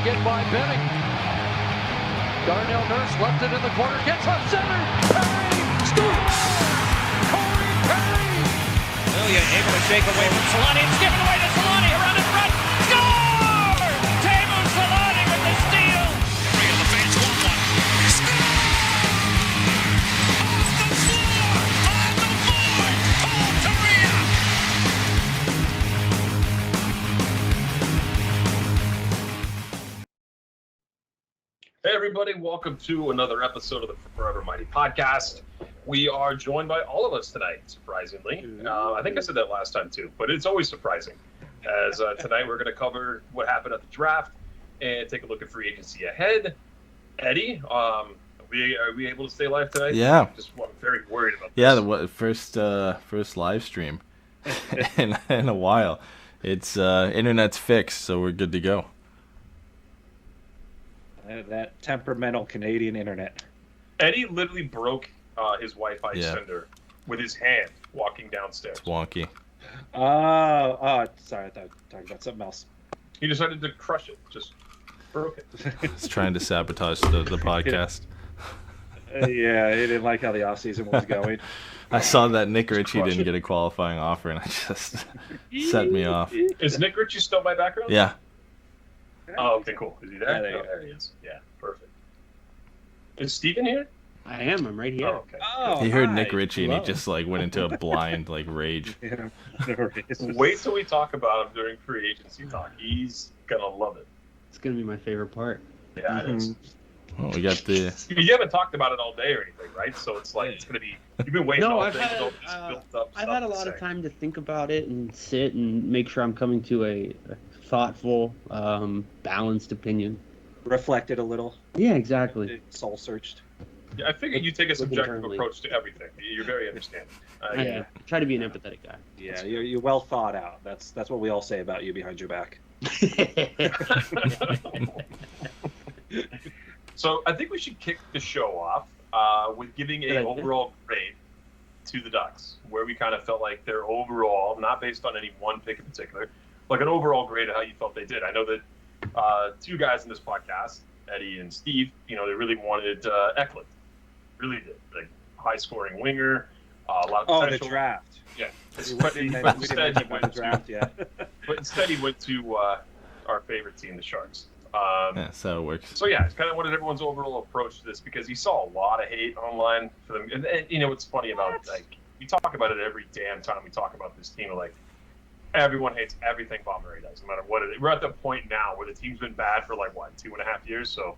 again by Benning. Darnell Nurse left it in the corner, gets up center. Perry scores! Corey Perry! Lilia able to shake away from Solani. It's given away to Solani around in front. Score! Teemu Solani with the steal. Perry on the fence, 1-1. Score! Off the floor! On the board! Paul Kariya! Hey everybody, welcome to another episode of the Forever Mighty podcast. We are joined by all of us tonight, surprisingly. I think I said that last time too, but it's always surprising. As tonight we're going to cover what happened at the draft and take a look at free agency ahead. Eddy, are we able to stay live tonight? Yeah. I'm very worried about this. Yeah, the first live stream in a while. It's internet's fixed, so we're good to go. That temperamental Canadian internet. Eddy literally broke his Wi-Fi extender with his hand walking downstairs. It's wonky. Oh, sorry, I thought you were talking about something else. He decided to crush it, just broke it. It's trying to sabotage the podcast. Yeah, he didn't like how the offseason was going. I saw that Nick Ritchie didn't get a qualifying offer, and it just set me off. Is Nick Ritchie still my background? Yeah. Oh, okay, cool. Is he there? Yeah, there he is. Yeah, perfect. Is Steven here? I am. I'm right here. Oh, okay. Oh, He heard hi. Nick Ritchie, and he Hello. just went into a blind rage. Yeah, no worries. Wait till we talk about him during free agency talk. He's gonna love it. It's gonna be my favorite part. Yeah, it is. Oh, we got the You haven't talked about it all day or anything, right? So it's like it's gonna be. You've been waiting No, all I've day. had, with all this built up I've stuff had a to lot of say. time to think about it and sit and make sure I'm coming to a thoughtful, balanced opinion. Reflected a little. Yeah, exactly. Soul searched. Yeah, I figured you take a Looking subjective internally. approach to everything. You're very understanding. I try to be an empathetic guy. Yeah, you're well thought out. That's what we all say about you behind your back. So I think we should kick the show off with giving Good an idea. overall grade to the Ducks, where we kind of felt like their overall, not based on any one pick in particular, like an overall grade of how you felt they did. I know that two guys in this podcast, Eddy and Steve, they really wanted Eklund. Really did. Like high-scoring winger, a lot of Oh, the potential. draft. Yeah. We But didn't instead, mention he the went draft yet. to our favorite team, the Sharks. yeah, so it works. So yeah, it's kind of wanted everyone's overall approach to this because you saw a lot of hate online for them. And what's funny about we talk about it every damn time we talk about this team. Like everyone hates everything Bob Murray does, no matter what it is. We're at the point now where the team's been bad for 2.5 years, so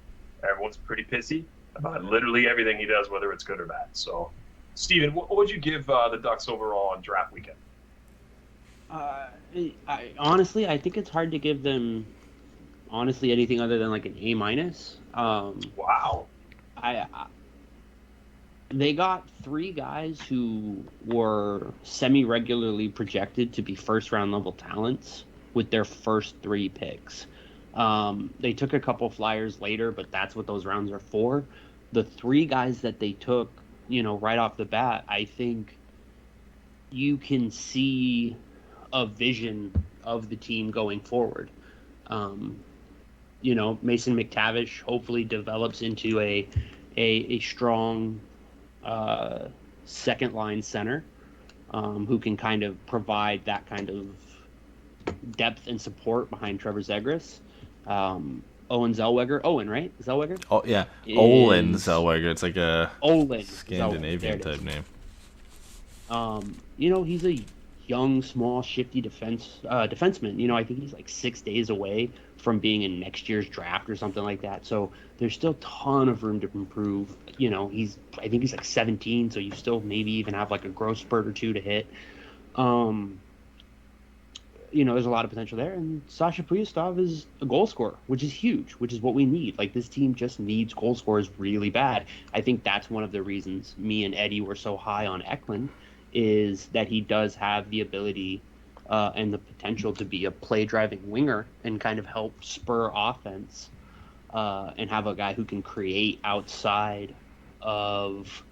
everyone's pretty pissy about literally everything he does, whether it's good or bad. So, Steven, what would you give the Ducks overall on draft weekend? Honestly, I think it's hard to give them anything other than an A-. Wow. They got three guys who were semi-regularly projected to be first-round level talents with their first three picks. They took a couple flyers later, but that's what those rounds are for. The three guys that they took, right off the bat, I think you can see a vision of the team going forward. Mason McTavish hopefully develops into a strong second line center who can kind of provide that kind of depth and support behind Trevor Zegras. Olen Zellweger. Owen, right? Zellweger? Oh yeah, Is- Olen Zellweger. It's like a Olen Scandinavian Zellweger. There it type is. name. He's a young, small, shifty defenseman. I think he's 6 days away from being in next year's draft or something like that. So there's still a ton of room to improve. I think he's 17, so you still maybe even have a growth spurt or two to hit. There's a lot of potential there. And Sasha Pastujov is a goal scorer, which is huge, which is what we need. This team just needs goal scorers really bad. I think that's one of the reasons me and Eddy were so high on Eklund, is that he does have the ability and the potential to be a play-driving winger and kind of help spur offense and have a guy who can create outside of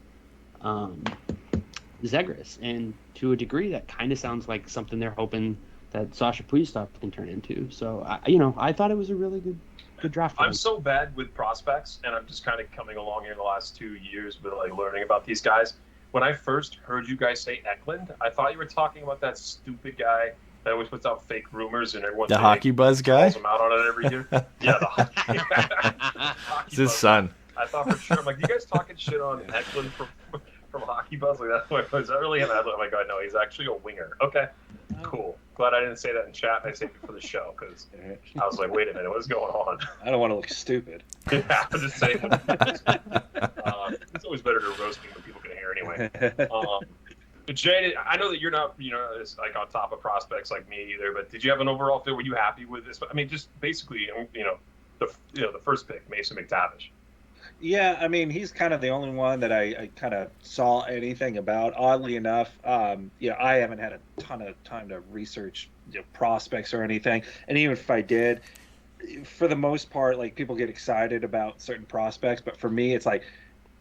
Zegras. And to a degree, that kind of sounds like something they're hoping that Sasha Pastujov can turn into. So, I thought it was a really good Good draft. I'm so bad with prospects, and I'm just kind of coming along here in the last 2 years with like learning about these guys. When I first heard you guys say Eklund, I thought you were talking about that stupid guy that always puts out fake rumors and everyone The hockey buzz guy? calls him out on it every year. Yeah, the hockey It's his son. I thought for sure. I'm like, you guys talking shit on Eklund from Hockey Buzz? Like, is that really him? Oh my god, no, he's actually a winger. Okay, cool. Glad I didn't say that in chat. I saved it for the show because I was like, wait a minute, what is going on? I don't want to look stupid. Yeah, I'm just saying. It's always better to roast me when people can hear anyway. But Jay, I know that you're not, like on top of prospects like me either. But did you have an overall feel? Were you happy with this? I mean, just basically, the first pick, Mason McTavish. Yeah, I mean, he's kind of the only one that I kind of saw anything about. Oddly enough, I haven't had a ton of time to research prospects or anything. And even if I did, for the most part, like people get excited about certain prospects. But for me, it's like,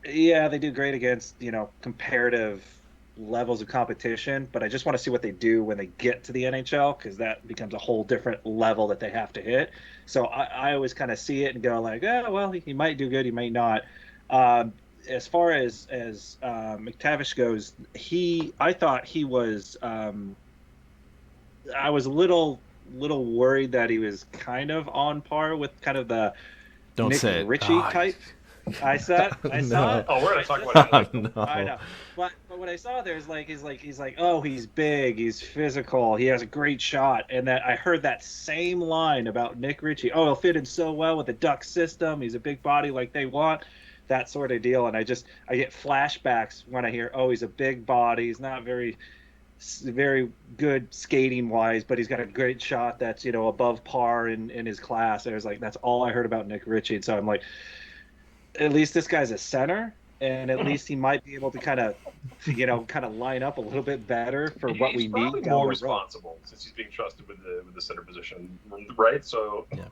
yeah, they do great against, comparative levels of competition. But I just want to see what they do when they get to the NHL, because that becomes a whole different level that they have to hit. So I always kind of see it and go like, oh, well, he might do good, he might not. As far as McTavish goes, I thought he was. I was a little worried that he was kind of on par with kind of the Nick Ritchie type. I saw it. Oh, we're gonna talk about it. No. I know, but what I saw there is he's like, oh, he's big, he's physical, he has a great shot, and that I heard that same line about Nick Ritchie. Oh, he'll fit in so well with the Ducks system. He's a big body like they want, that sort of deal. And I get flashbacks when I hear, oh, he's a big body, he's not very good skating wise, but he's got a great shot that's above par in his class. And that's all I heard about Nick Ritchie. And so I'm like, at least this guy's a center, and at least he might be able to kind of line up a little bit better for what we need. He's probably more responsible since he's being trusted with the center position, right? So yeah.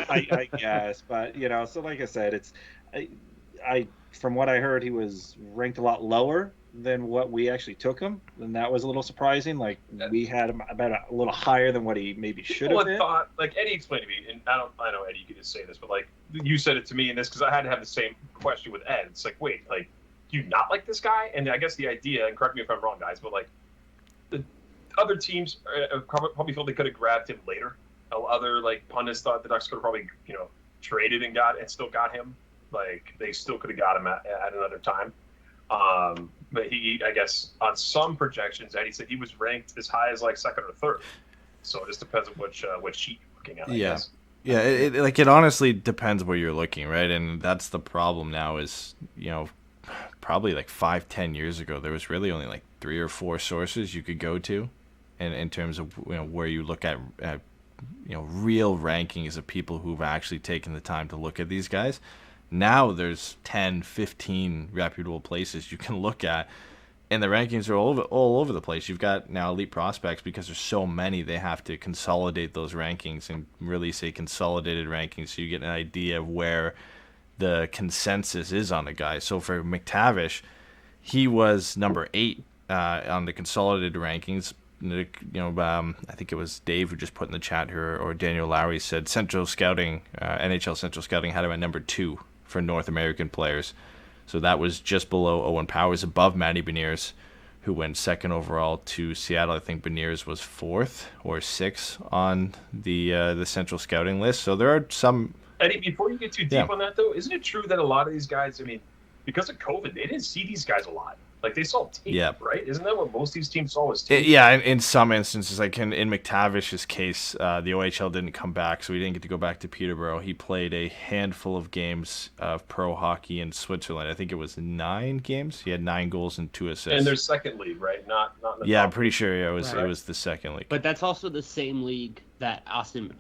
I guess, but so like I said, it's I from what I heard, he was ranked a lot lower than what we actually took him, and that was a little surprising. Like we had him about a little higher than what he maybe should have been. Thought, like Eddy explained to me, and I know Eddy, you could just say this, but like you said it to me in this because I had to have the same question with Ed. It's like, wait, like do you not like this guy? And I guess the idea, and correct me if I'm wrong, guys, but like the other teams probably felt they could have grabbed him later. Other like pundits thought the Ducks could have probably traded and still got him. Like they still could have got him at another time. But he, I guess, on some projections, Eddy said he was ranked as high as like second or third. So it just depends on which sheet you're looking at. I guess. Yeah. It honestly depends where you're looking, right? And that's the problem now. Is probably like 5-10 years ago, there was really only like 3 or 4 sources you could go to, and in terms of where you look at real rankings of people who've actually taken the time to look at these guys. Now there's 10, 15 reputable places you can look at, and the rankings are all over the place. You've got now elite prospects because there's so many. They have to consolidate those rankings and release a consolidated ranking so you get an idea of where the consensus is on a guy. So for McTavish, he was number 8 on the consolidated rankings. I think it was Dave who just put in the chat here, or Daniel Lowry said Central Scouting, NHL Central Scouting had him at number 2 for North American players. So that was just below Owen Powers, above Matty Beniers, who went second overall to Seattle. I think Beniers was 4th or 6th on the Central Scouting list. So there are some. Eddy, before you get too deep on that, though, isn't it true that a lot of these guys, I mean, because of COVID, they didn't see these guys a lot? Like, they saw tape, right? Isn't that what most of these teams saw was tape? Yeah, in some instances, like in McTavish's case, the OHL didn't come back, so he didn't get to go back to Peterborough. He played a handful of games of pro hockey in Switzerland. I think it was 9 games. He had 9 goals and 2 assists. And their second league, right? Not in the I'm pretty sure it was the second league. But that's also the same league that Austin.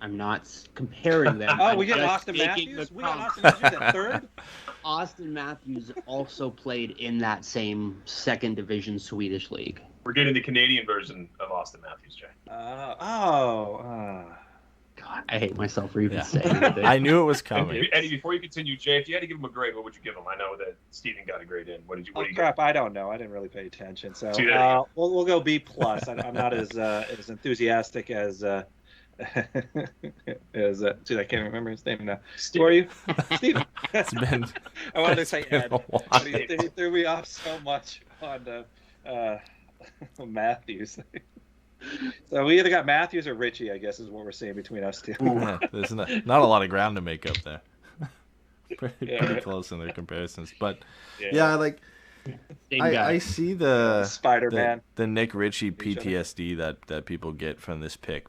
I'm not comparing them. We got Austin Matthews. We got Austin Matthews at 3rd. Austin Matthews also played in that same second division Swedish league. We're getting the Canadian version of Austin Matthews, Jay. God, I hate myself for even saying it. I knew it was coming. Eddy, before you continue, Jay, if you had to give him a grade, what would you give him? I know that Steven got a grade in. What do you crap, I don't know. I didn't really pay attention. So we'll go B+. I'm not as enthusiastic as Is that? Dude, I can't remember his name now. Who are you, Steven? It's been. I wanted to it's say been Ed. a while. But he threw me off so much on Matthews. So we either got Matthews or Richie, I guess, is what we're seeing between us two. Yeah, there's not a lot of ground to make up there. pretty close in their comparisons, but yeah, like I see the Spider-Man, the Nick Ritchie PTSD that people get from this pick.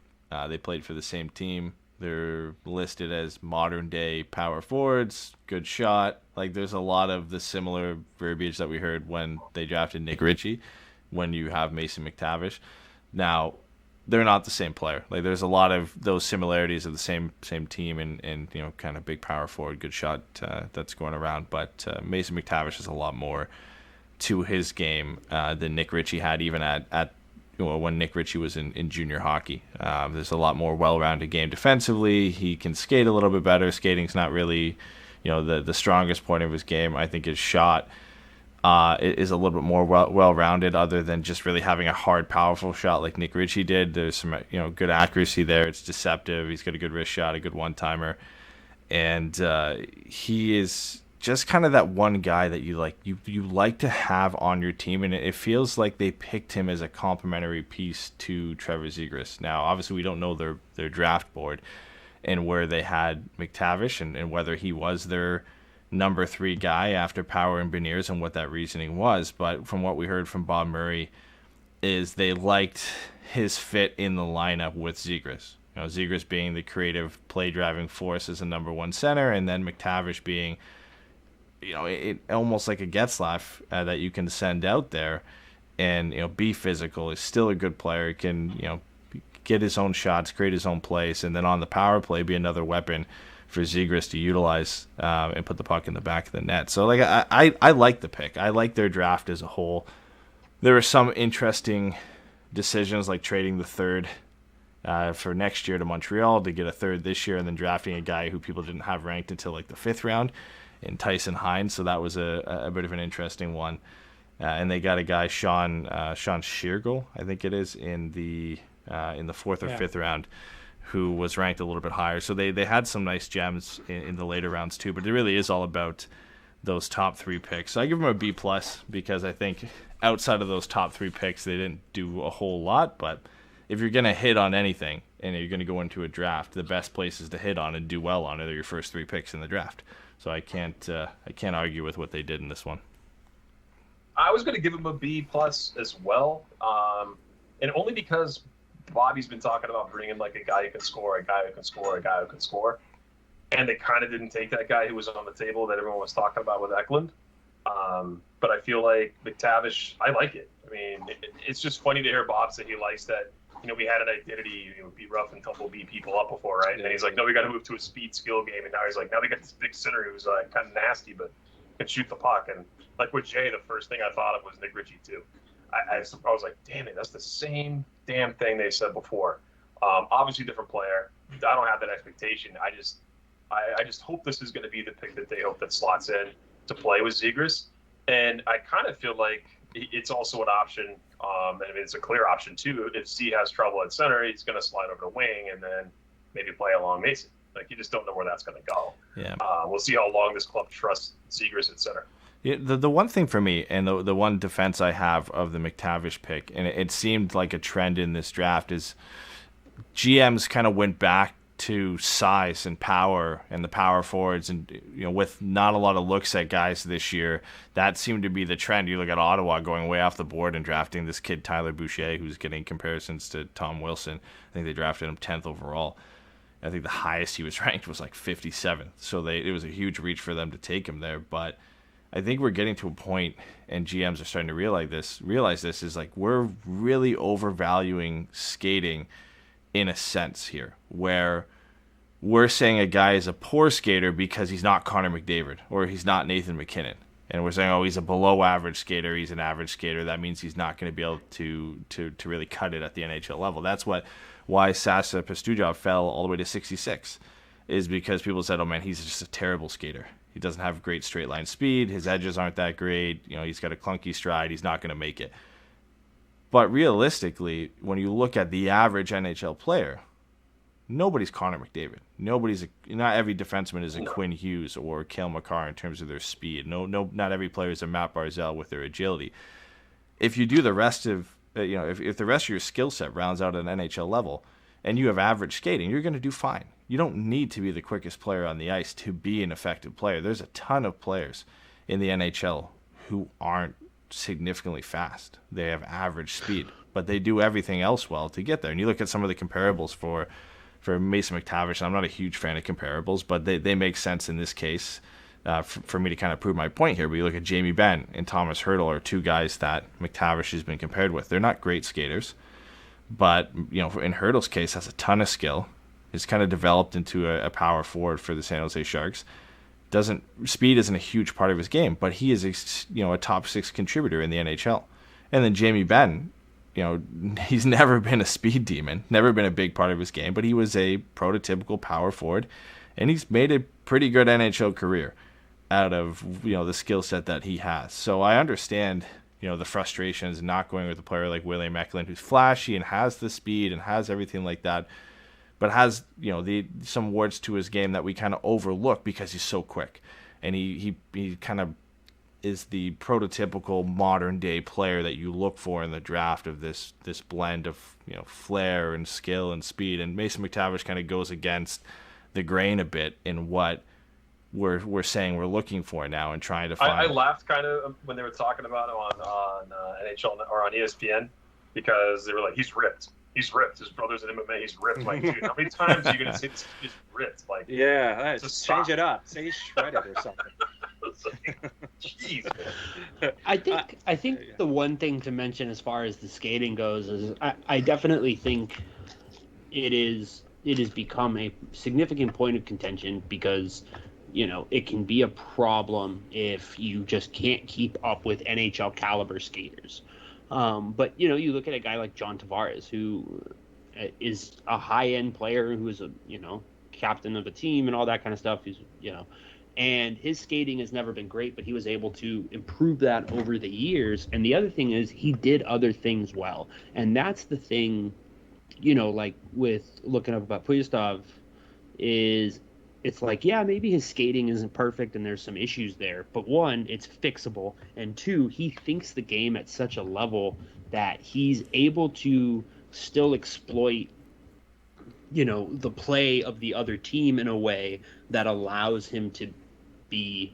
They played for the same team. They're listed as modern day power forwards. Good shot. Like there's a lot of the similar verbiage that we heard when they drafted Nick Ritchie. When you have Mason McTavish, now they're not the same player. Like there's a lot of those similarities of the same team and you know kind of big power forward, good shot that's going around. But Mason McTavish has a lot more to his game than Nick Ritchie had, even at when Nick Ritchie was in junior hockey. There's a lot more well-rounded game defensively. He can skate a little bit better. Skating's not really the strongest point of his game. I think his shot is a little bit more well-rounded, other than just really having a hard, powerful shot like Nick Ritchie did. There's some good accuracy there. It's deceptive. He's got a good wrist shot, a good one-timer, and he is just kind of that one guy that you like to have on your team, and it feels like they picked him as a complementary piece to Trevor Zegras. Now, obviously, we don't know their draft board and where they had McTavish and whether he was their number 3 guy after Power and Beniers and what that reasoning was. But from what we heard from Bob Murray is they liked his fit in the lineup with Zegras. Zegras being the creative play-driving force as a number 1 center, and then McTavish being it almost like a Getzlaf that you can send out there and be physical. Is still a good player, can get his own shots, create his own plays, and then on the power play be another weapon for Zegras to utilize and put the puck in the back of the net. So like I like the pick. I like their draft as a whole. There were some interesting decisions like trading the 3rd for next year to Montreal to get a 3rd this year, and then drafting a guy who people didn't have ranked until like the 5th round in Tyson Heinz. So that was a bit of an interesting one. And they got a guy, Sean Sheargle, I think it is, in the 4th or 5th round, who was ranked a little bit higher. So they had some nice gems in the later rounds too, but it really is all about those top 3 picks. So I give them a B+, because I think outside of those top 3 picks, they didn't do a whole lot. But if you're going to hit on anything and you're going to go into a draft, the best places to hit on and do well on are your first 3 picks in the draft. So I can't argue with what they did in this one. I was going to give him a B+ as well, and only because Bobby's been talking about bringing like a guy who can score, a guy who can score, a guy who can score, and they kind of didn't take that guy who was on the table that everyone was talking about with Eklund. But I feel like McTavish, I like it. I mean, it's just funny to hear Bob say he likes that. We had an identity, be rough and tumble, beat people up before, right? And then he's like, no, we got to move to a speed skill game. And now he's like, now we got this big center who's kind of nasty, but can shoot the puck. And like with Jay, the first thing I thought of was Nick Ritchie too. I was like, damn it, that's the same damn thing they said before. Obviously, different player. I don't have that expectation. I just hope this is going to be the pick that they hope that slots in to play with Zegras. And I kind of feel like it's also an option. And I mean, it's a clear option too. If Z has trouble at center, he's going to slide over to wing and then maybe play along Mason. Like, you just don't know where that's going to go. Yeah. We'll see how long this club trusts Zegras at center. Yeah, the one thing for me, and the one defense I have of the McTavish pick, and it seemed like a trend in this draft, is GMs kind of went back to size and power and the power forwards, and with not a lot of looks at guys this year, that seemed to be the trend. You look at Ottawa going way off the board and drafting this kid Tyler Boucher, who's getting comparisons to Tom Wilson. I think they drafted him 10th overall. I think the highest he was ranked was like 57th. So it was a huge reach for them to take him there. But I think we're getting to a point, and GMs are starting to realize this is like we're really overvaluing skating in a sense here, where we're saying a guy is a poor skater because he's not Connor McDavid or he's not Nathan McKinnon. And we're saying, oh, he's a below average skater, he's an average skater. That means he's not going to be able to really cut it at the NHL level. That's why Sasha Pastujov fell all the way to 66, is because people said, oh man, he's just a terrible skater. He doesn't have great straight line speed. His edges aren't that great. He's got a clunky stride. He's not going to make it. But realistically, when you look at the average NHL player, Nobody's Connor McDavid. Not every defenseman is a Quinn Hughes or Cale Makar in terms of their speed. Not every player is a Matt Barzal with their agility. If you do the rest of, if the rest of your skill set rounds out at an NHL level, and you have average skating, you're going to do fine. You don't need to be the quickest player on the ice to be an effective player. There's a ton of players in the NHL who aren't significantly fast. They have average speed, but they do everything else well to get there. And you look at some of the comparables for Mason McTavish, and I'm not a huge fan of comparables, but they make sense in this case for me to kind of prove my point here. But you look at Jamie Benn and Thomas Hertl are two guys that McTavish has been compared with. They're not great skaters, but in Hertl's case, has a ton of skill. He's kind of developed into a power forward for the San Jose Sharks. Speed isn't a huge part of his game, but he is a top 6 contributor in the NHL. And then Jamie Benn, he's never been a speed demon, never been a big part of his game, but he was a prototypical power forward, and he's made a pretty good NHL career out of the skill set that he has. So I understand the frustrations not going with a player like William Eklund, who's flashy and has the speed and has everything like that, but has some warts to his game that we kind of overlook because he's so quick, and he kind of is the prototypical modern day player that you look for in the draft of this blend of flair and skill and speed. And Mason McTavish kind of goes against the grain a bit in what we're saying we're looking for now and trying to find. I laughed kind of when they were talking about him on NHL or on ESPN, because they were like, he's ripped. His brother's in MMA. He's ripped. Like, dude, how many times are you gonna say he's ripped? Like, yeah, change it up. Say he's shredded or something. Jeez. I think the one thing to mention as far as the skating goes is I definitely think it has become a significant point of contention because it can be a problem if you just can't keep up with NHL caliber skaters. But you look at a guy like John Tavares, who is a high-end player, who is a captain of a team and all that kind of stuff. He's and his skating has never been great, but he was able to improve that over the years. And the other thing is he did other things well, and that's the thing. Like with looking up about Pastujov, is it's like, yeah, maybe his skating isn't perfect and there's some issues there, but one, it's fixable, and two, he thinks the game at such a level that he's able to still exploit the play of the other team in a way that allows him to be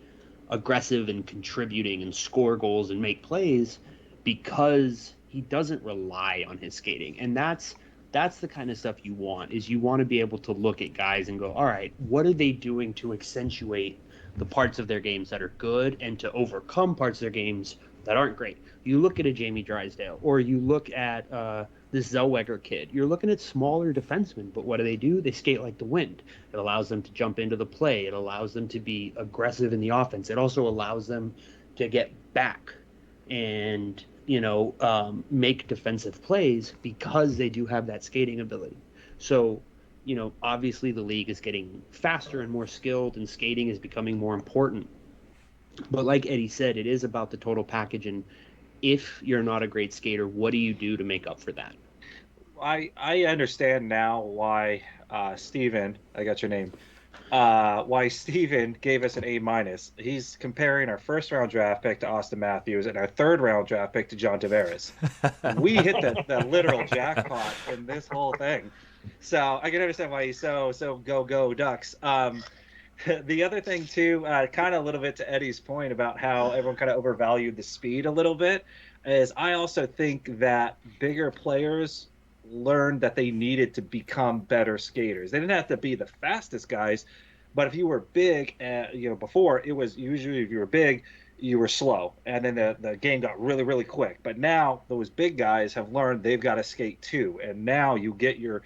aggressive and contributing and score goals and make plays because he doesn't rely on his skating. And that's the kind of stuff you want to be able to look at guys and go, all right, what are they doing to accentuate the parts of their games that are good and to overcome parts of their games that aren't great. You look at a Jamie Drysdale, or you look at this Zellweger kid. You're looking at smaller defensemen, but what do? They skate like the wind. It allows them to jump into the play. It allows them to be aggressive in the offense. It also allows them to get back and make defensive plays because they do have that skating ability. So, obviously the league is getting faster and more skilled, and skating is becoming more important. But like Eddy said, it is about the total package, and if you're not a great skater, what do you do to make up for that? I understand now why Steven, I got your name, why Steven gave us an A-. He's comparing our first-round draft pick to Austin Matthews and our third-round draft pick to John Tavares. We hit the literal jackpot in this whole thing. So I can understand why he's so go Ducks. The other thing, too, kind of a little bit to Eddy's point about how everyone kind of overvalued the speed a little bit, is I also think that bigger players learned that they needed to become better skaters. They didn't have to be the fastest guys, but if you were big, before, it was usually if you were big, you were slow, and then the game got really, really quick. But now those big guys have learned they've got to skate too, and now you get your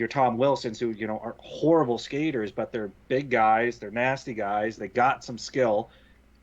Tom Wilsons who, are horrible skaters, but they're big guys, they're nasty guys, they got some skill,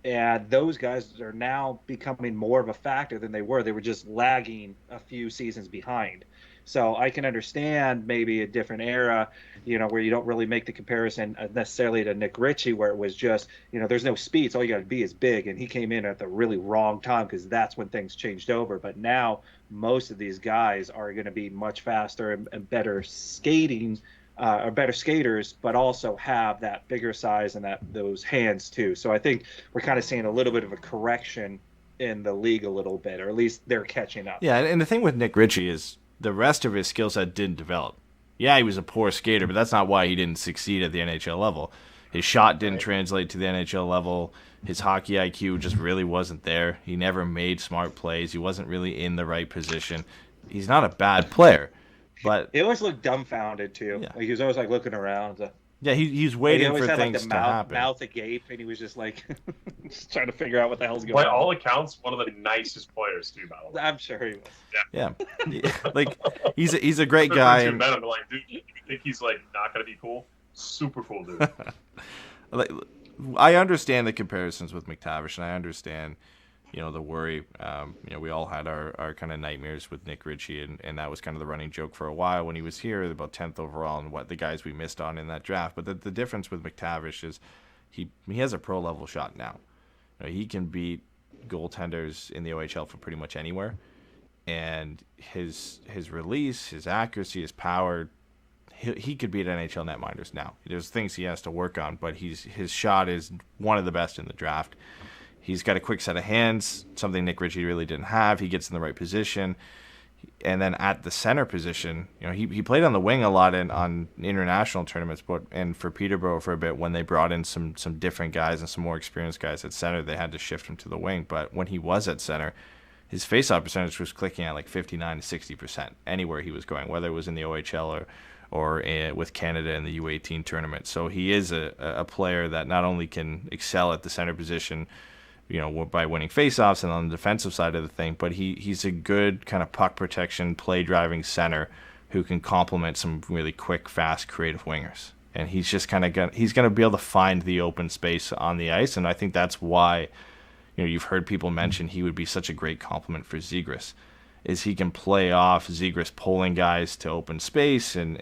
and those guys are now becoming more of a factor than they were. They were just lagging a few seasons behind. So I can understand maybe a different era, where you don't really make the comparison necessarily to Nick Ritchie, where it was just, there's no speed, so all you got to be is big, and he came in at the really wrong time because that's when things changed over. But now most of these guys are going to be much faster and better skating are better skaters, but also have that bigger size and those hands too. So I think we're kind of seeing a little bit of a correction in the league a little bit, or at least they're catching up. Yeah, and the thing with Nick Ritchie is the rest of his skill set didn't develop. Yeah, he was a poor skater, but that's not why he didn't succeed at the NHL level. His shot didn't translate to the NHL level. His hockey IQ just really wasn't there. He never made smart plays. He wasn't really in the right position. He's not a bad player, but he always looked dumbfounded too. Yeah. Like he was always like looking around. Yeah, he's waiting for had, things like, to happen. Mouth agape, and he was just like just trying to figure out what the hell's going By on. all accounts, one of the nicest players too, by the way. I'm sure he was. Yeah, like he's a great guy. And met him, like, dude, you think he's like not gonna be cool? Super cool, dude. Like, I understand the comparisons with McTavish, and I understand, the worry. We all had our kind of nightmares with Nick Ritchie, and that was kind of the running joke for a while when he was here, about 10th overall, and what the guys we missed on in that draft. But the difference with McTavish is he has a pro level shot now. He can beat goaltenders in the OHL from pretty much anywhere, and his release, his accuracy, his power. He could beat NHL netminders now. There's things he has to work on, but his shot is one of the best in the draft. He's got a quick set of hands, something Nick Ritchie really didn't have. He gets in the right position. And then at the center position, he played on the wing a lot on international tournaments, and for Peterborough for a bit when they brought in some different guys and some more experienced guys at center, they had to shift him to the wing. But when he was at center, his face-off percentage was clicking at like 59 to 60% anywhere he was going, whether it was in the OHL or with Canada in the U18 tournament. So he is a player that not only can excel at the center position, by winning faceoffs and on the defensive side of the thing, but he's a good kind of puck protection, play driving center who can complement some really quick, fast, creative wingers. And he's just he's going to be able to find the open space on the ice, and I think that's why you've heard people mention he would be such a great complement for Zegras. Is he can play off Zegras pulling guys to open space and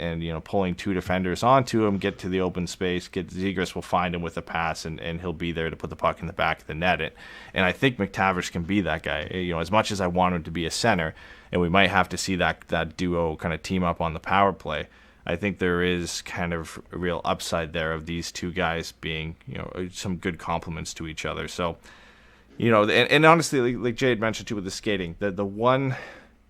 pulling two defenders onto him, get to the open space, Zegras will find him with a pass and he'll be there to put the puck in the back of the net. And I think McTavish can be that guy. As much as I want him to be a center, and we might have to see that duo kind of team up on the power play, I think there is kind of a real upside there of these two guys being some good complements to each other. So and honestly, like Jay had mentioned too with the skating, the one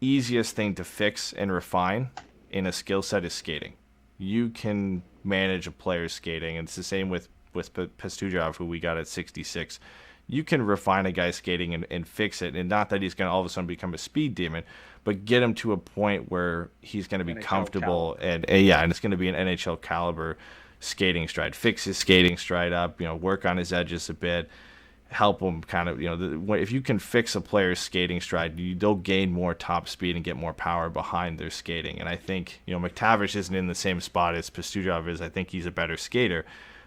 easiest thing to fix and refine in a skill set is skating. You can manage a player's skating, and it's the same with Pastujov, who we got at 66. You can refine a guy's skating and fix it, and not that he's going to all of a sudden become a speed demon, but get him to a point where he's going to be NHL comfortable and it's going to be an NHL caliber skating stride. Fix his skating stride up, work on his edges a bit. Help them kind of, if you can fix a player's skating stride, they'll gain more top speed and get more power behind their skating. And I think, McTavish isn't in the same spot as Pastujov is. I think he's a better skater,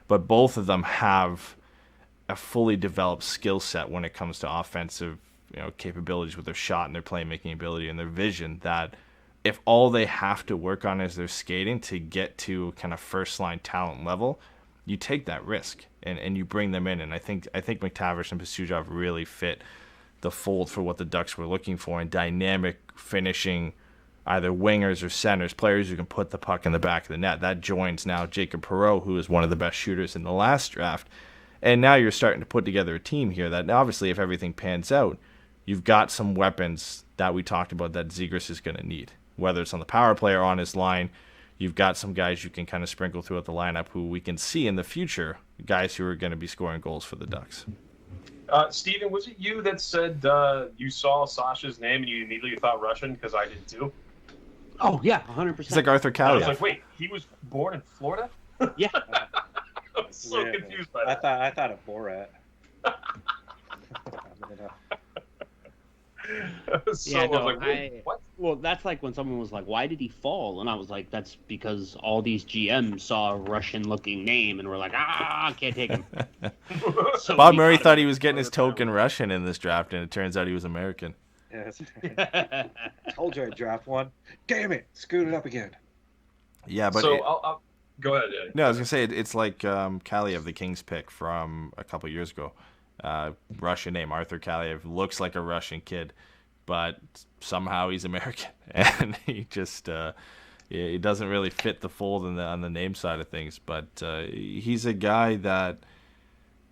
but both of them have a fully developed skill set when it comes to offensive, capabilities with their shot and their playmaking ability and their vision, that if all they have to work on is their skating to get to kind of first line talent level, you take that risk and you bring them in. And I think McTavish and Pastujov really fit the fold for what the Ducks were looking for in dynamic finishing, either wingers or centers, players who can put the puck in the back of the net. That joins now Jacob Perreault, who is one of the best shooters in the last draft. And now you're starting to put together a team here that obviously, if everything pans out, you've got some weapons that we talked about that Zegras is going to need, whether it's on the power play or on his line. You've got some guys you can kind of sprinkle throughout the lineup who we can see in the future, guys who are going to be scoring goals for the Ducks. Steven, was it you that said you saw Sasha's name and you immediately thought Russian? Because I did too. Oh, yeah, 100%. He's like Arthur Kaliev. I was like, wait, he was born in Florida? Yeah. I was so confused by that. I thought of Borat. What? Well, that's like when someone was like, why did he fall? And I was like, that's because all these GMs saw a Russian-looking name and were like, can't take him. So Bob Murray thought he was getting his token Russian in this draft, and it turns out he was American. Yes. Told you I'd draft one. Damn it. Screwed it up again. Yeah, but... So I'll go ahead, Eddie. No, I was going to say, it's like Kaliev, the Kings pick from a couple years ago. Russian name, Arthur Kaliev, looks like a Russian kid, but somehow he's American, and he just it doesn't really fit the fold on the name side of things. But he's a guy that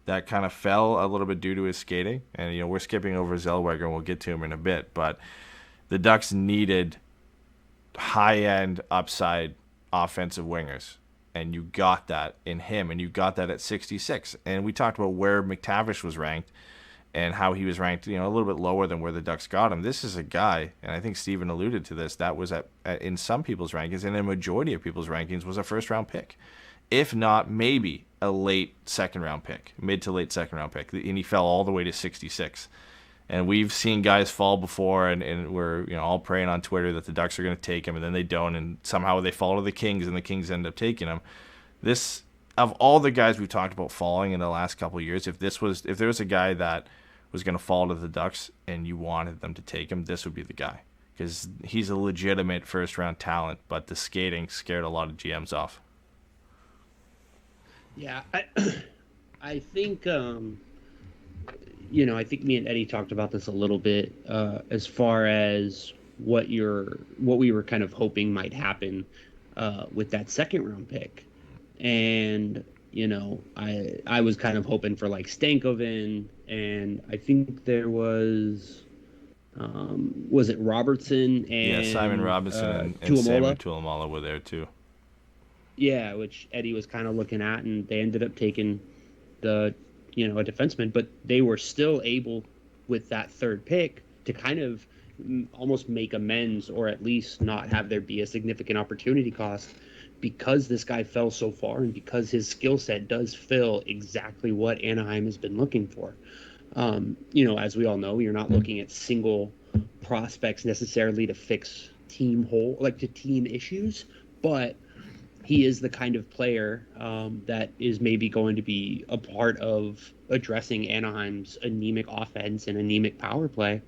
kind of fell a little bit due to his skating. And, we're skipping over Zellweger, and we'll get to him in a bit. But the Ducks needed high-end upside offensive wingers. And you got that in him, and you got that at 66. And we talked about where McTavish was ranked and how he was ranked, a little bit lower than where the Ducks got him. This is a guy, and I think Steven alluded to this, that was in some people's rankings, and in a majority of people's rankings, was a first-round pick. If not, maybe a late second-round pick, mid to late second-round pick. And he fell all the way to 66. And we've seen guys fall before, and we're all praying on Twitter that the Ducks are going to take him, and then they don't, and somehow they fall to the Kings, and the Kings end up taking him. This, of all the guys we've talked about falling in the last couple of years, if there was a guy that was going to fall to the Ducks and you wanted them to take him, this would be the guy, because he's a legitimate first-round talent, but the skating scared a lot of GMs off. Yeah, I think I think me and Eddy talked about this a little bit as far as what we were kind of hoping might happen with that second round pick. And, I was kind of hoping for like Stankoven, and I think there was it Robertson and Simon Robinson and Samuel Tuomola were there too. Yeah, which Eddy was kind of looking at, and they ended up taking a defenseman, but they were still able with that third pick to kind of almost make amends, or at least not have there be a significant opportunity cost, because this guy fell so far and because his skill set does fill exactly what Anaheim has been looking for. As we all know, you're not looking at single prospects necessarily to fix team issues, but he is the kind of player that is maybe going to be a part of addressing Anaheim's anemic offense and anemic power play,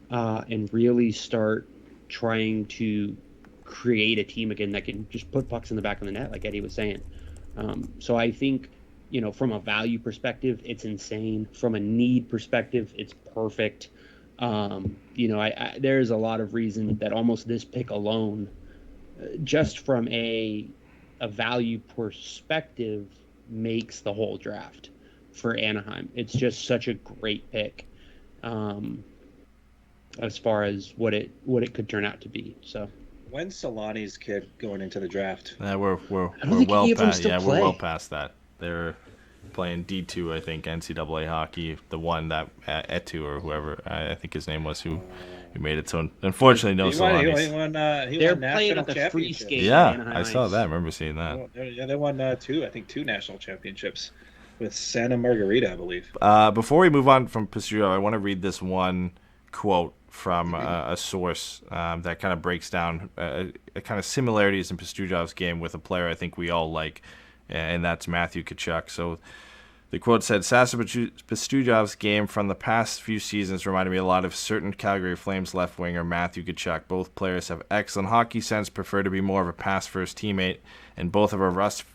and really start trying to create a team again that can just put pucks in the back of the net, like Eddy was saying. So I think, from a value perspective, it's insane. From a need perspective, it's perfect. There's a lot of reason that almost this pick alone, just from a value perspective, makes the whole draft for Anaheim. It's just such a great pick, as far as what it could turn out to be. So when's Solani's kid going into the draft? We're well past. Yeah, we're well past that. They're playing D2, I think, NCAA hockey. The one that Etu or whoever I think his name was who made it. So unfortunately, no Solani's. They're playing at the free skate. Yeah, I saw that. I remember seeing that. Well, they won two national championships with Santa Margarita, I believe. Before we move on from Pastujov, I want to read this one quote from a source that kind of breaks down kind of similarities in Pastujov's game with a player I think we all like, and that's Matthew Tkachuk. So the quote said, Sasha Pastujov's game from the past few seasons reminded me a lot of certain Calgary Flames left winger Matthew Tkachuk. Both players have excellent hockey sense, prefer to be more of a pass-first teammate, and both have a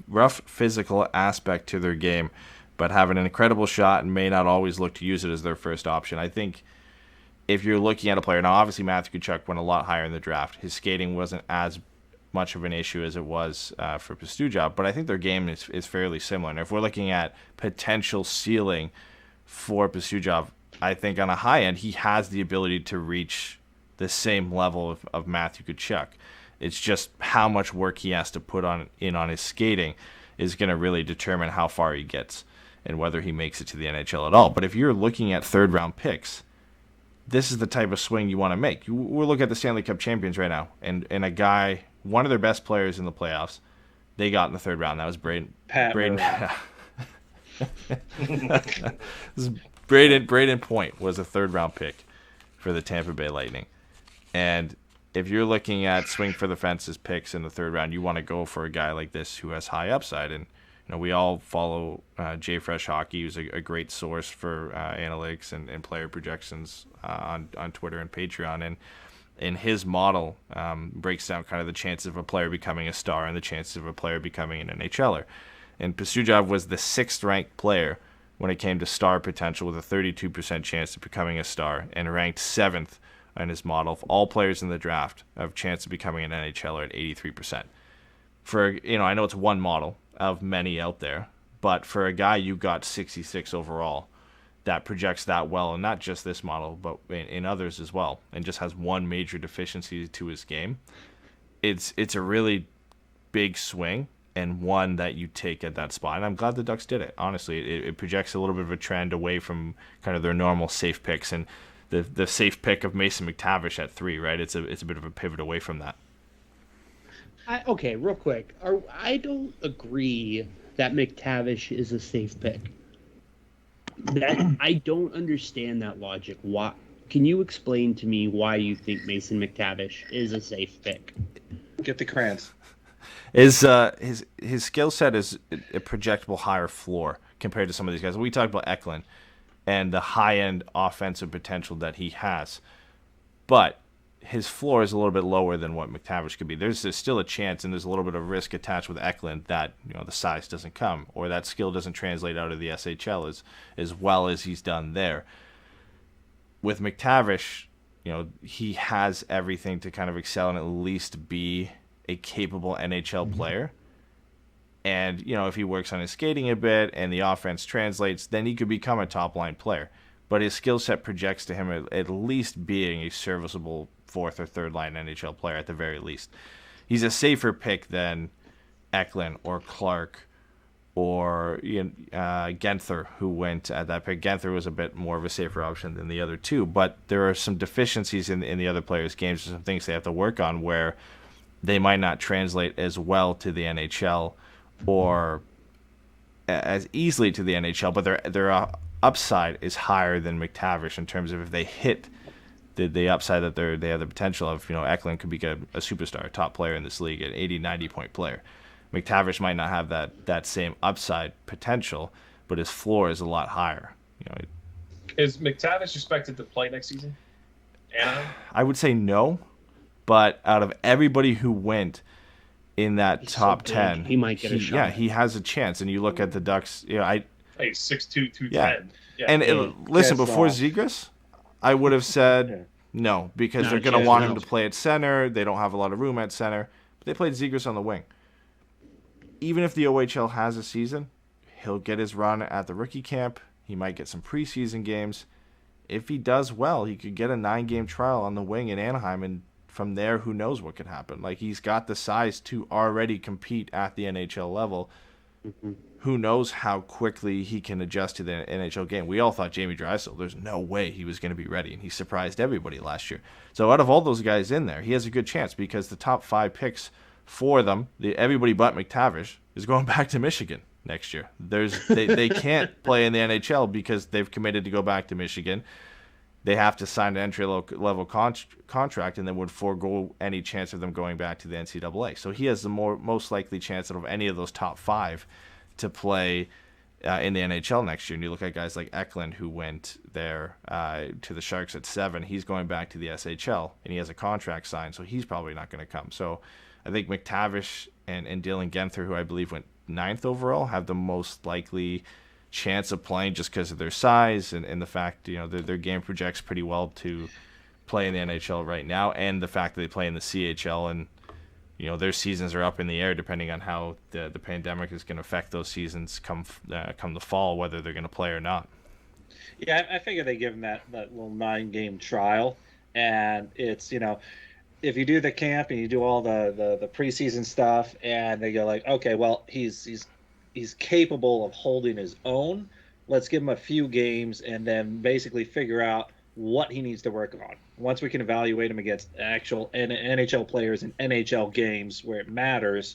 rough physical aspect to their game, but have an incredible shot and may not always look to use it as their first option. I think if you're looking at a player, now obviously Matthew Tkachuk went a lot higher in the draft. His skating wasn't as much of an issue as it was for Pastujov, but I think their game is fairly similar. And if we're looking at potential ceiling for Pastujov, I think on a high end, he has the ability to reach the same level of Matthew Tkachuk. It's just how much work he has to put on his skating is going to really determine how far he gets and whether he makes it to the NHL at all. But if you're looking at third-round picks, this is the type of swing you want to make. We're looking at the Stanley Cup champions right now, and a guy, one of their best players in the playoffs, they got in the third round. That was Braden. Braden Point was a third-round pick for the Tampa Bay Lightning. And if you're looking at swing for the fences picks in the third round, you want to go for a guy like this who has high upside. And we all follow JFresh Hockey, who's a great source for analytics and player projections on Twitter and Patreon. And in his model, breaks down kind of the chances of a player becoming a star and the chances of a player becoming an NHLer. And Pastujov was the 6th-ranked player when it came to star potential with a 32% chance of becoming a star, and ranked 7th in his model, all players in the draft have a chance of becoming an NHLer at 83%. For, I know it's one model of many out there, but for a guy you got 66 overall that projects that well, and not just this model, but in others as well, and just has one major deficiency to his game, it's a really big swing, and one that you take at that spot. And I'm glad the Ducks did it. Honestly, it projects a little bit of a trend away from kind of their normal safe picks, and the safe pick of Mason McTavish at 3, right? It's a bit of a pivot away from that. Okay, real quick. I don't agree that McTavish is a safe pick. I don't understand that logic. Why? Can you explain to me why you think Mason McTavish is a safe pick? Get the crayons. His skill set is a projectable higher floor compared to some of these guys. We talked about Eklund and the high-end offensive potential that he has, but his floor is a little bit lower than what McTavish could be. There's still a chance, and there's a little bit of risk attached with Eklund that the size doesn't come, or that skill doesn't translate out of the SHL as well as he's done there. With McTavish, he has everything to kind of excel and at least be a capable NHL player. And, if he works on his skating a bit and the offense translates, then he could become a top-line player. But his skill set projects to him at least being a serviceable fourth or third-line NHL player at the very least. He's a safer pick than Eklund or Clark or Genther, who went at that pick. Genther was a bit more of a safer option than the other two. But there are some deficiencies in the other players' games, some things they have to work on where they might not translate as well to the NHL or as easily to the NHL, but their upside is higher than McTavish in terms of if they hit the upside that they have the potential of. Eklund could be a superstar, a top player in this league, an 80, 90-point player. McTavish might not have that same upside potential, but his floor is a lot higher. Is McTavish expected to play next season? Anaheim? I would say no. But out of everybody who went in that top 10, he might get a shot. Yeah, he has a chance. And you look at the Ducks, Hey, 6'2", 210. Yeah. And listen, before Zegras, I would have said no, because they're going to want him to play at center. They don't have a lot of room at center. But they played Zegras on the wing. Even if the OHL has a season, he'll get his run at the rookie camp. He might get some preseason games. If he does well, he could get a 9-game trial on the wing in Anaheim, and from there, who knows what could happen. Like, he's got the size to already compete at the NHL level. Mm-hmm. Who knows how quickly he can adjust to the NHL game. We all thought Jamie Drysdale, there's no way he was going to be ready, and he surprised everybody last year. So out of all those guys in there, he has a good chance because the top 5 picks for them, everybody but McTavish, is going back to Michigan next year. They can't play in the NHL because they've committed to go back to Michigan. They have to sign an entry-level contract and then would forego any chance of them going back to the NCAA. So he has the most likely chance out of any of those top 5 to play in the NHL next year. And you look at guys like Eklund, who went there to the Sharks at 7. He's going back to the SHL, and he has a contract signed, so he's probably not going to come. So I think McTavish and Dylan Genther, who I believe went 9th overall, have the most likely chance of playing just because of their size and the fact their game projects pretty well to play in the NHL right now, and the fact that they play in the CHL, and their seasons are up in the air depending on how the pandemic is going to affect those seasons come the fall, whether they're going to play or not. Yeah, I figure they give them that little 9-game trial, and it's if you do the camp and you do all the preseason stuff, and they go like, okay, well he's capable of holding his own. Let's give him a few games and then basically figure out what he needs to work on. Once we can evaluate him against actual NHL players in NHL games where it matters,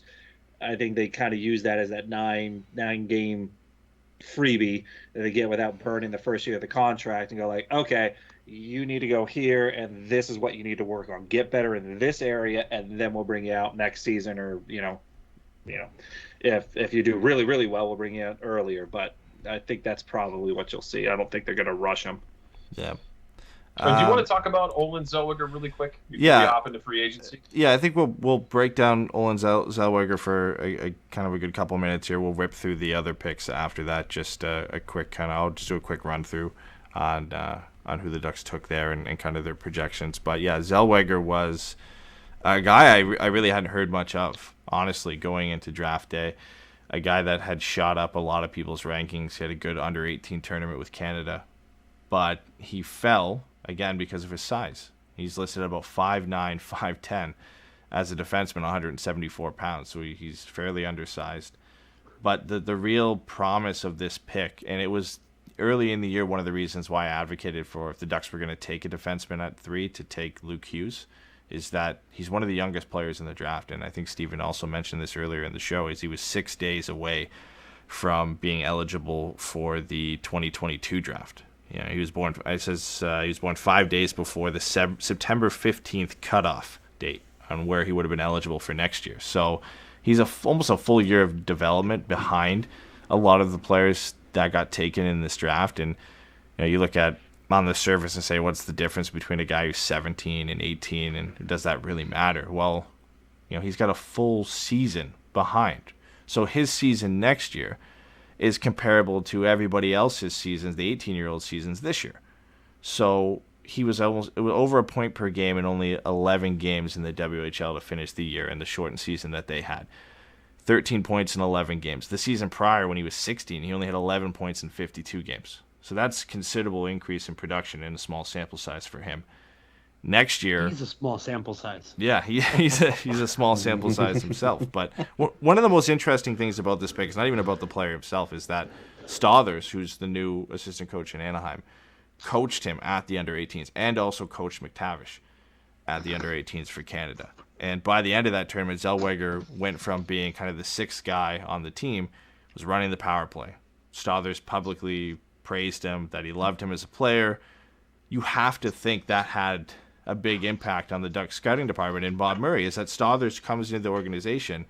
I think they kind of use that as that 9-game freebie that they get without burning the first year of the contract and go like, okay, you need to go here and this is what you need to work on. Get better in this area and then we'll bring you out next season, or if you do really, really well, we'll bring you out earlier. But I think that's probably what you'll see. I don't think they're going to rush him. Yeah. Do you want to talk about Olen Zellweger really quick before we hop into free agency? Yeah, I think we'll break down Olen Zellweger for a kind of a good couple minutes here. We'll rip through the other picks after that. Just a quick I'll just do a quick run through on on who the Ducks took there and kind of their projections. But yeah, Zellweger was a guy I really hadn't heard much of, honestly, going into draft day. A guy that had shot up a lot of people's rankings. He had a good under-18 tournament with Canada. But he fell, again, because of his size. He's listed at about 5'9", 5'10", as a defenseman, 174 pounds. So he's fairly undersized. But the real promise of this pick, and it was early in the year one of the reasons why I advocated for, if the Ducks were going to take a defenseman at 3, to take Luke Hughes, is that he's one of the youngest players in the draft. And I think Steven also mentioned this earlier in the show, is he was 6 days away from being eligible for the 2022 draft. You know, he was born, he was born 5 days before the September 15th cutoff date on where he would have been eligible for next year. So he's almost a full year of development behind a lot of the players that got taken in this draft. And you know, you look at on the surface and say, what's the difference between a guy who's 17 and 18, and does that really matter? Well, you know, he's got a full season behind. So his season next year is comparable to everybody else's seasons, the 18-year-old seasons this year. So it was over a point per game in only 11 games in the WHL to finish the year in the shortened season that they had. 13 points in 11 games. The season prior, when he was 16, he only had 11 points in 52 games. So that's a considerable increase in production in a small sample size for him. Next year, He's a small sample size. yeah, he's a small sample size himself. But one of the most interesting things about this pick is not even about the player himself, is that Stothers, who's the new assistant coach in Anaheim, coached him at the under-18s and also coached McTavish at the under-18s for Canada. And by the end of that tournament, Zellweger went from being kind of the sixth guy on the team, was running the power play. Stothers publicly praised him, that he loved him as a player. You have to think that had a big impact on the Ducks scouting department and Bob Murray, is that Stothers comes into the organization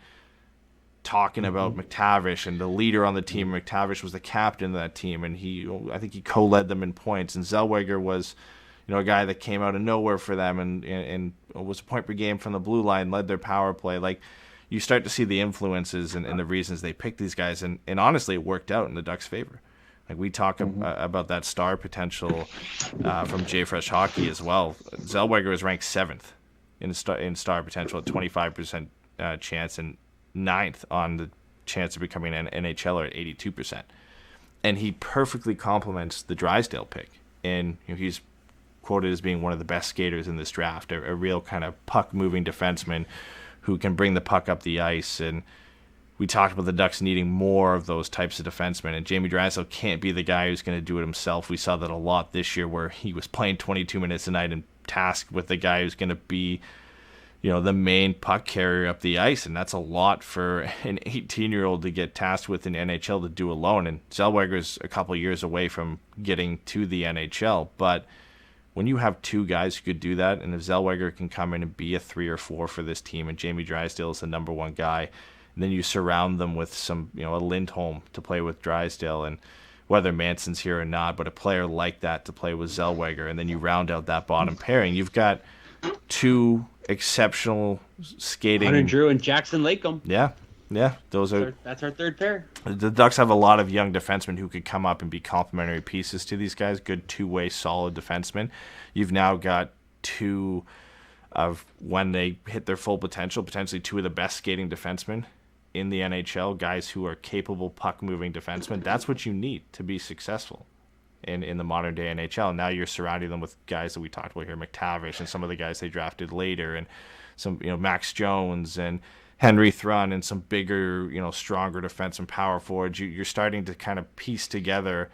talking about McTavish and the leader on the team. McTavish was the captain of that team, and I think he co-led them in points. And Zellweger was, you know, a guy that came out of nowhere for them and was a point per game from the blue line, led their power play. Like, you start to see the influences and the reasons they picked these guys, and honestly, it worked out in the Ducks' favor. Like, we talk about that star potential from J-Fresh Hockey as well. Zellweger is ranked 7th in star potential at 25% chance, and 9th on the chance of becoming an NHLer at 82%. And he perfectly complements the Drysdale pick. And you know, he's quoted as being one of the best skaters in this draft, a real kind of puck-moving defenseman who can bring the puck up the ice. And we talked about the Ducks needing more of those types of defensemen, and Jamie Drysdale can't be the guy who's going to do it himself. We saw that a lot this year, where he was playing 22 minutes a night and tasked with the guy who's going to be, you know, the main puck carrier up the ice, and that's a lot for an 18-year-old to get tasked with in the NHL to do alone. And Zellweger's a couple years away from getting to the NHL, but when you have two guys who could do that, and if Zellweger can come in and be a 3 or 4 for this team, and Jamie Drysdale is the number one guy, and then you surround them with some, you know, a Lindholm to play with Drysdale, and whether Manson's here or not, but a player like that to play with Zellweger, and then you round out that bottom pairing. You've got two exceptional skating. Hunter Drew and Jackson Lakem. Yeah. That's our third pair. The Ducks have a lot of young defensemen who could come up and be complementary pieces to these guys. Good two-way, solid defensemen. You've now got two of, when they hit their full potential, potentially two of the best skating defensemen in the NHL, guys who are capable puck-moving defensemen. That's what you need to be successful in the modern-day NHL. Now you're surrounding them with guys that we talked about here, McTavish and some of the guys they drafted later, and some, you know, Max Jones and Henry Thrun and some bigger, you know, stronger defense and power forwards. You're starting to kind of piece together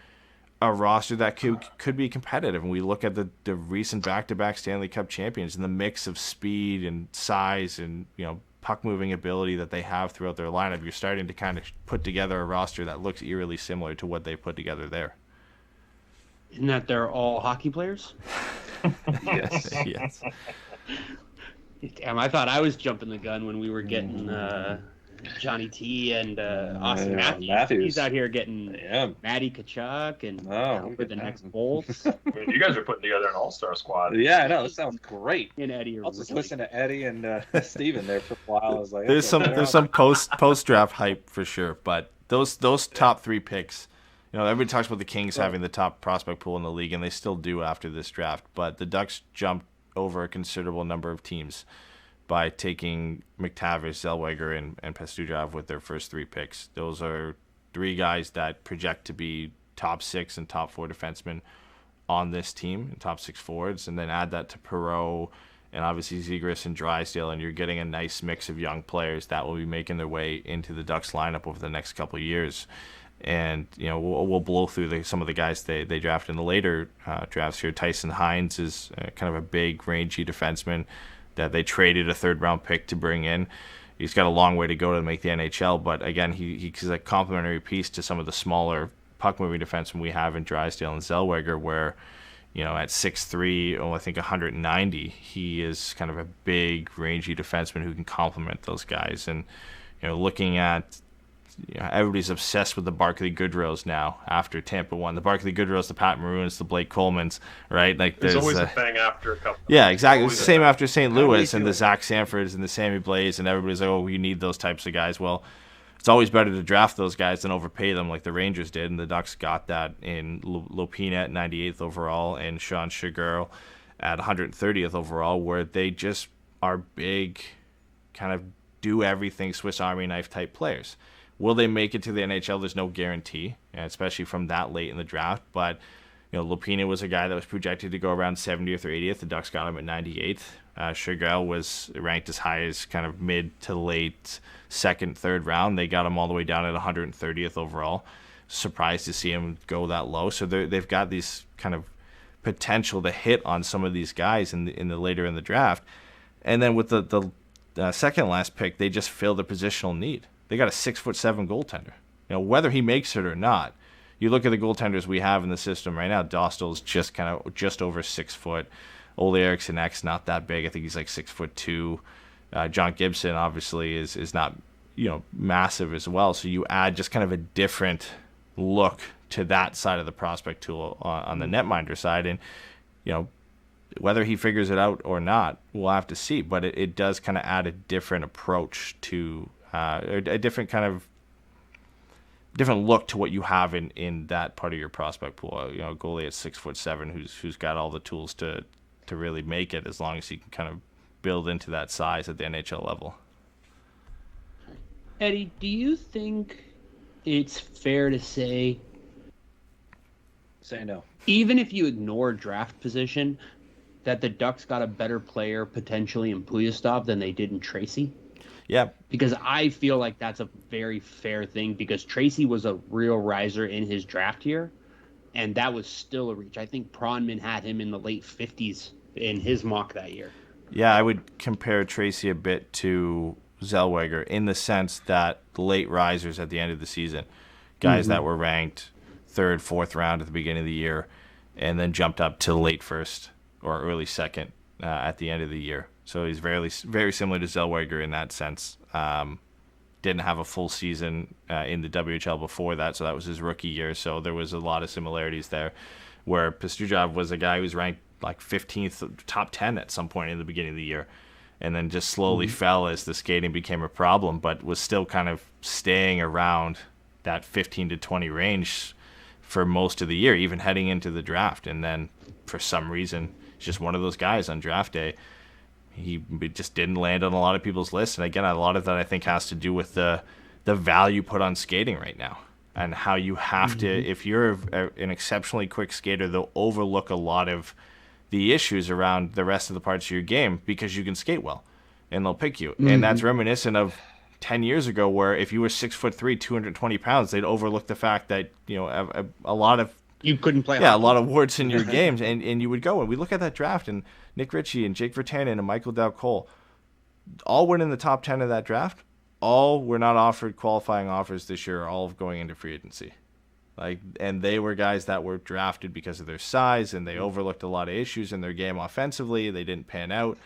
a roster that could be competitive. And we look at the recent back-to-back Stanley Cup champions and the mix of speed and size and, you know, puck-moving ability that they have throughout their lineup. You're starting to kind of put together a roster that looks eerily similar to what they put together there. Isn't that they're all hockey players? Yes. Yes. Damn, I thought I was jumping the gun when we were getting Johnny T and Austin Matthews. He's out here getting Matty Tkachuk and for the next Bolts. I mean, you guys are putting together an all-star squad. Yeah, I know. This sounds great. And Eddy I'll just listen to Eddy and Steven there for a while. I was like, there's some post draft hype for sure, but those top three picks, everybody talks about the Kings having the top prospect pool in the league, and they still do after this draft. But the Ducks jumped over a considerable number of teams by taking McTavish, Zellweger, and Pastujov with their first 3 picks. Those are 3 guys that project to be top 6 and top 4 defensemen on this team, and top 6 forwards, and then add that to Perreault and obviously Zegras and Drysdale, and you're getting a nice mix of young players that will be making their way into the Ducks lineup over the next couple of years. And we'll blow through some of the guys they drafted in the later drafts here. Tyson Heinz is kind of a big, rangy defenseman that they traded a 3rd-round pick to bring in. He's got a long way to go to make the NHL, but again, he's a complementary piece to some of the smaller puck-moving defensemen we have in Drysdale and Zellweger, where at 6'3", I think 190, he is kind of a big, rangy defenseman who can complement those guys. And looking at everybody's obsessed with the Barclay Goodrows now after Tampa won. The Barclay Goodrows, the Pat Maroons, the Blake Colemans, right? Like there's always a thing after a couple. Yeah, exactly. It's the same after St. Louis and the Zach Sanfords and the Sammy Blaze, and everybody's like, oh, you need those types of guys. Well, it's always better to draft those guys than overpay them like the Rangers did, and the Ducks got that in Lopina at 98th overall and Sean Sugar at 130th overall, where they just are big, kind of do everything Swiss Army knife type players. Will they make it to the NHL? There's no guarantee, especially from that late in the draft. But Lopina was a guy that was projected to go around 70th or 80th. The Ducks got him at 98th. Chagall was ranked as high as kind of mid to late 2nd, 3rd round. They got him all the way down at 130th overall. Surprised to see him go that low. So they've got these kind of potential to hit on some of these guys in the later in the draft. And then with the second last pick, they just filled a positional need. They got a 6'7" goaltender. Whether he makes it or not, you look at the goaltenders we have in the system right now. Dostal's just over 6 foot. Ole Eriksson X not that big. I think he's like 6'2". John Gibson obviously is not massive as well. So you add just kind of a different look to that side of the prospect tool on the netminder side, and whether he figures it out or not, we'll have to see. But it does kind of add a different approach to. A different kind of different look to what you have in that part of your prospect pool. A goalie at 6'7" who's got all the tools to really make it, as long as he can kind of build into that size at the NHL level. Eddy, do you think it's fair to say no, even if you ignore draft position, that the Ducks got a better player potentially in Pastujov than they did in Tracy? Yeah. Because I feel like that's a very fair thing, because Tracy was a real riser in his draft year, and that was still a reach. I think Pronman had him in the late 50s in his mock that year. Yeah, I would compare Tracy a bit to Zellweger in the sense that the late risers at the end of the season, guys that were ranked 3rd, 4th round at the beginning of the year, and then jumped up to late 1st or early 2nd at the end of the year. So he's very similar to Zellweger in that sense. Didn't have a full season in the WHL before that, so that was his rookie year. So there was a lot of similarities there, where Pastujov was a guy who was ranked like 15th, top 10 at some point in the beginning of the year, and then just slowly fell as the skating became a problem, but was still kind of staying around that 15 to 20 range for most of the year, even heading into the draft. And then for some reason, he's just one of those guys on draft day. He just didn't land on a lot of people's lists. And again, a lot of that I think has to do with the value put on skating right now, and how you have to, if you're an exceptionally quick skater, they'll overlook a lot of the issues around the rest of the parts of your game because you can skate well, and they'll pick you. And that's reminiscent of 10 years ago, where if you were 6'3", 220 pounds, they'd overlook the fact that a lot of you couldn't play. Yeah, hockey. A lot of warts in your games, and you would go. And we look at that draft, and Nick Ritchie and Jake Virtanen and Michael Dowd-Cole all went in the top 10 of that draft. All were not offered qualifying offers this year, all going into free agency. And they were guys that were drafted because of their size, and they overlooked a lot of issues in their game offensively. They didn't pan out.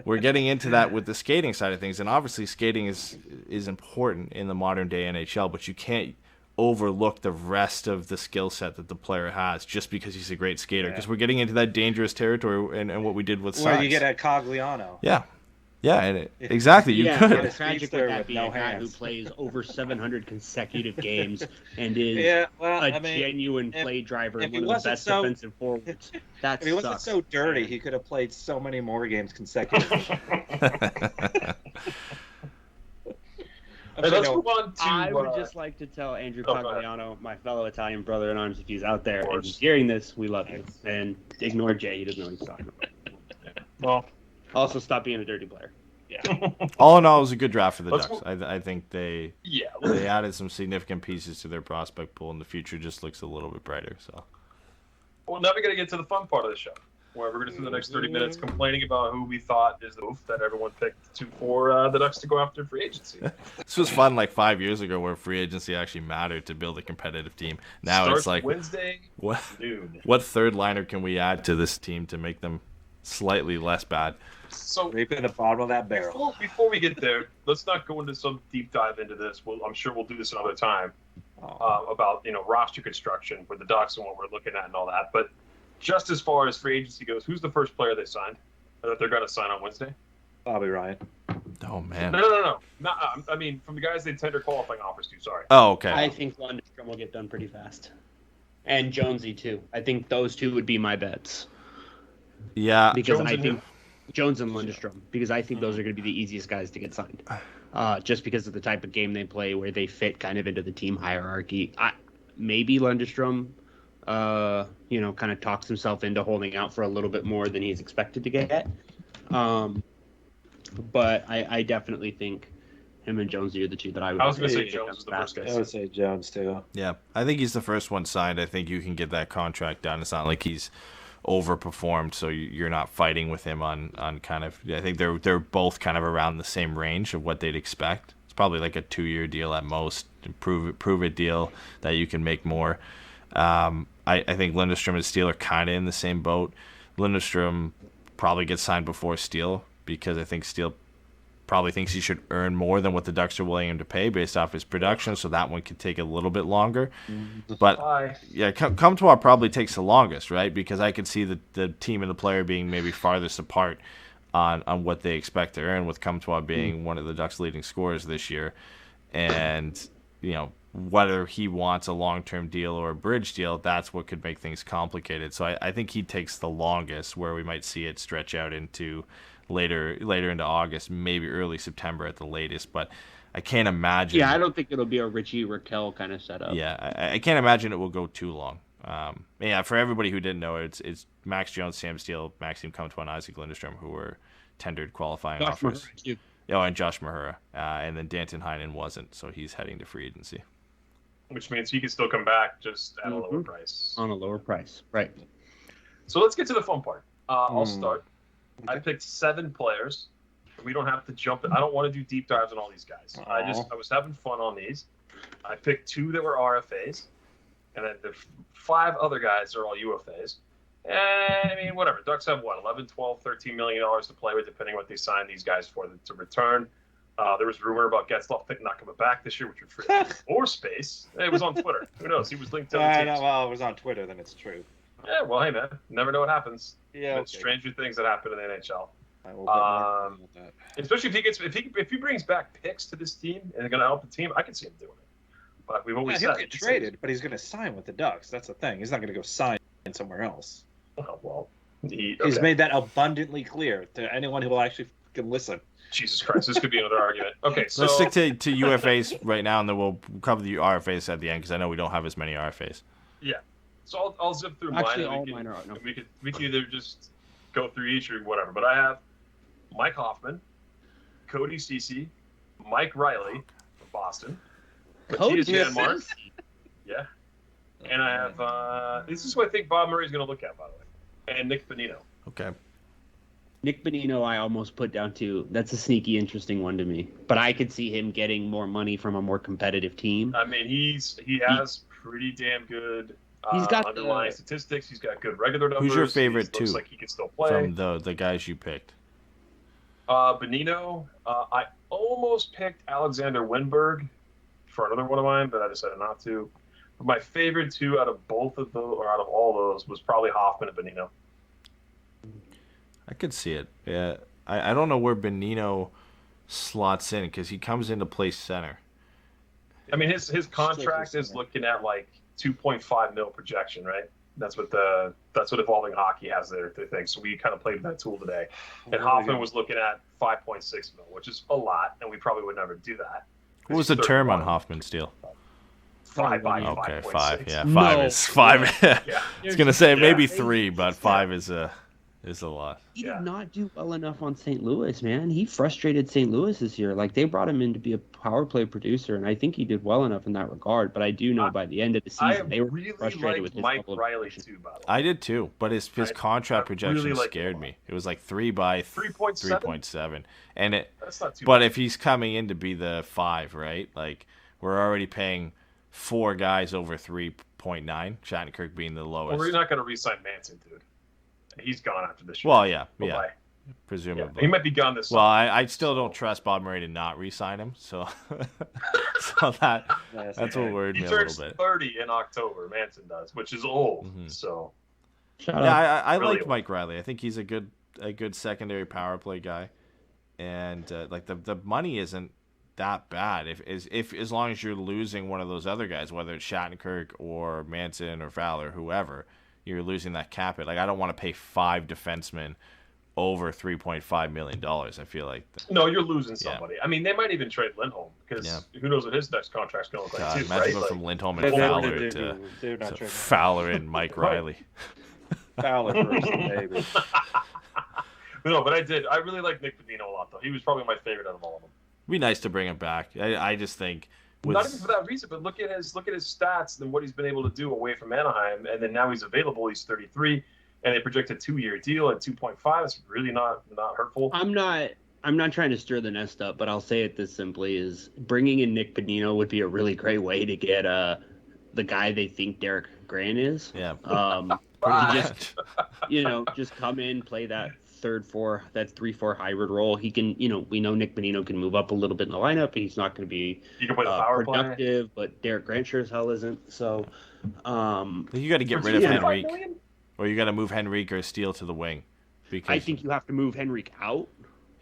We're getting into that with the skating side of things, and obviously skating is important in the modern day NHL, but you can't overlook the rest of the skill set that the player has just because he's a great skater, because we're getting into that dangerous territory and what we did with where size. you get at Cogliano. Yeah. Yeah, exactly. You yeah, could. how tragic would that be? A guy who plays over 700 consecutive games and is genuine play driver and one of the best defensive forwards. That if he wasn't so dirty, he could have played so many more games consecutively. Let's move on to, I would just like to tell Andrew Pagliano, my fellow Italian brother in arms, if he's out there and he's hearing this, we love you. And ignore Jay, he doesn't know what he's talking about. Well, also, stop being a dirty player. Yeah. All in all, it was a good draft for the Ducks. I think they they added some significant pieces to their prospect pool, and the future just looks a little bit brighter. So, well, now we're going to get to the fun part of the show, where we're going to spend the next 30 minutes complaining about who we thought is the move that everyone picked for the Ducks to go after free agency. This was fun like 5 years ago, where free agency actually mattered to build a competitive team. Now Starts it's like Wednesday noon. What third liner can we add to this team to make them slightly less bad? So deep in the bottom of that barrel. Before we get there, let's not go into some deep dive into this. I'm sure we'll do this another time about roster construction for the Ducks and what we're looking at and all that. But just as far as free agency goes, who's the first player they signed or that they're going to sign on Wednesday? Bobby Ryan. Oh man. No. I mean, from the guys they tender qualifying offers to. Sorry. Oh, okay. I think Lundstrom will get done pretty fast, and Jonesy too. I think those two would be my bets. Yeah, because I think Jones and Lundstrom, because I think those are going to be the easiest guys to get signed, just because of the type of game they play, where they fit kind of into the team hierarchy. Maybe Lundstrom, kind of talks himself into holding out for a little bit more than he's expected to get. But I definitely think him and Jonesy are the two that I would. I was going to say Jones is the first guy. I would say Jones too. Yeah, I think he's the first one signed. I think you can get that contract done. It's not like he's overperformed, so you're not fighting with him on kind of. I think they're both kind of around the same range of what they'd expect. It's probably like a 2-year deal at most, prove it deal that you can make more. I think Lindstrom and Steele are kind of in the same boat. Lindstrom probably gets signed before Steele because I think Steele probably thinks he should earn more than what the Ducks are willing him to pay based off his production, so that one could take a little bit longer. But yeah, Comtois probably takes the longest, right? Because I could see the team and the player being maybe farthest apart on what they expect to earn, with Comtois being one of the Ducks' leading scorers this year. And, whether he wants a long-term deal or a bridge deal, that's what could make things complicated. So I think he takes the longest, where we might see it stretch out into later into August, maybe early September at the latest. But I can't imagine. Yeah, I don't think it'll be a Richie Raquel kind of setup. Yeah, I can't imagine it will go too long. For everybody who didn't know, it's Max Jones, Sam Steele, Maxime Comtois, and Isaac Lindstrom who were tendered qualifying offers. And Josh Mahura. And then Danton Heinen wasn't, so he's heading to free agency. Which means he can still come back just at a lower price. On a lower price, right. So let's get to the fun part. I'll start. I picked 7 players. We don't have to jump in. I don't want to do deep dives on all these guys. I was having fun on these. I picked 2 that were RFAs, and then the 5 other guys are all UFAs. And, I mean, whatever. Ducks have, what, $11, $12, $13 million to play with, depending on what they sign these guys for to return. There was rumor about Getzlaf not coming back this year, which would free up more space. It was on Twitter. Who knows? He was linked to other teams. Well, it was on Twitter, then it's true. Yeah, well, hey, man. Never know what happens. Yeah, okay. Stranger things that happen in the NHL. I will get more about that. Especially if he brings back picks to this team and going to help the team, I can see him doing it. But we've always said he'll get traded, but he's going to sign with the Ducks. That's the thing. He's not going to go sign somewhere else. Oh, well, he's made that abundantly clear to anyone who will actually listen. Jesus Christ, this could be another argument. Okay, so let's stick to UFAs right now, and then we'll cover the RFAs at the end because I know we don't have as many RFAs. Yeah, so I'll zip through Actually, mine. all mine are out. No. We can either just go through each or whatever. But I have Mike Hoffman, Cody Ceci, Mike Riley from Boston, Matthias Janmark. Yeah, and I have this is who I think Bob Murray's going to look at, by the way, and Nick Bonino. Okay. Nick Bonino, I almost put down too. That's a sneaky, interesting one to me. But I could see him getting more money from a more competitive team. I mean, he has pretty damn good he's got underlying statistics. He's got good regular numbers. Who's your favorite too? Looks like he can still play. From the guys you picked. Bonino. I almost picked Alexander Winberg for another one of mine, but I decided not to. But my favorite 2 out of both of those, or out of all those, was probably Hoffman and Bonino. I could see it. Yeah, I don't know where Bonino slots in because he comes in to play center. I mean, his contract is looking at like 2.5 mil projection, right? That's what Evolving Hockey has their thing. So we kind of played with that tool today. And Hoffman was looking at 5.6 mil, which is a lot, and we probably would never do that. What was the term on Hoffman's deal? 5 by Okay, 5.6. 5. Yeah, No. 5 is 5. Yeah. I was gonna say maybe 3, but 5 is a lot. He did not do well enough on St. Louis, man. He frustrated St. Louis this year. Like, they brought him in to be a power play producer, and I think he did well enough in that regard. But I do know by the end of the season, they were really frustrated with his Mike level of Riley production. too, by the way. I did too, but his contract projection really like scared him. me. It was like 3 by 3.7? 3.7, and it. That's not too But bad. if he's coming in to be the 5, right? Like we're already paying 4 guys over 3.9. Shattenkirk being the lowest. Well, we're not going to re-sign Manson, dude. He's gone after this year. Well, yeah, Bye-bye. presumably. Yeah, he might be gone this Well, summer. I still don't trust Bob Murray to not re-sign him, so that's what worried He me a turns little bit. 30 in October. Manson does, which is old. Mhm. So Shout Yeah, out. I Really like Mike Riley. I think he's a good secondary power play guy, and like the money isn't that bad if as long as you're losing one of those other guys, whether it's Shattenkirk or Manson or Fowler, whoever, you're losing that cap it. Like I don't want to pay 5 defensemen over $3.5 million. I feel like no, you're losing somebody. I mean, they might even trade Lindholm because who knows what his next contract's going to look like God, too, imagine right? going Like, from Lindholm They're and never Fowler gonna to they're not trading Fowler and Mike Riley. Fowler first, maybe. no, but I really like Nick Bonino a lot, though. He was probably my favorite out of all of them. Be nice to bring him back. I just think Not even for that reason, but look at his stats and what he's been able to do away from Anaheim, and then now he's available. He's 33, and they project a 2-year deal at 2.5. It's really not hurtful. I'm not trying to stir the nest up, but I'll say it this simply: is bringing in Nick Bonino would be a really great way to get the guy they think Derek Grant is. Yeah. Just just come in, play that 3-4 hybrid role. He can, we know Nick Bonino can move up a little bit in the lineup. He's not going to be You can play the power play. productive, but Derek Grant sure as hell isn't. So, You got to get rid of Henrique, or you got to move Henrique or Steele to the wing. Because I think you have to move Henrique out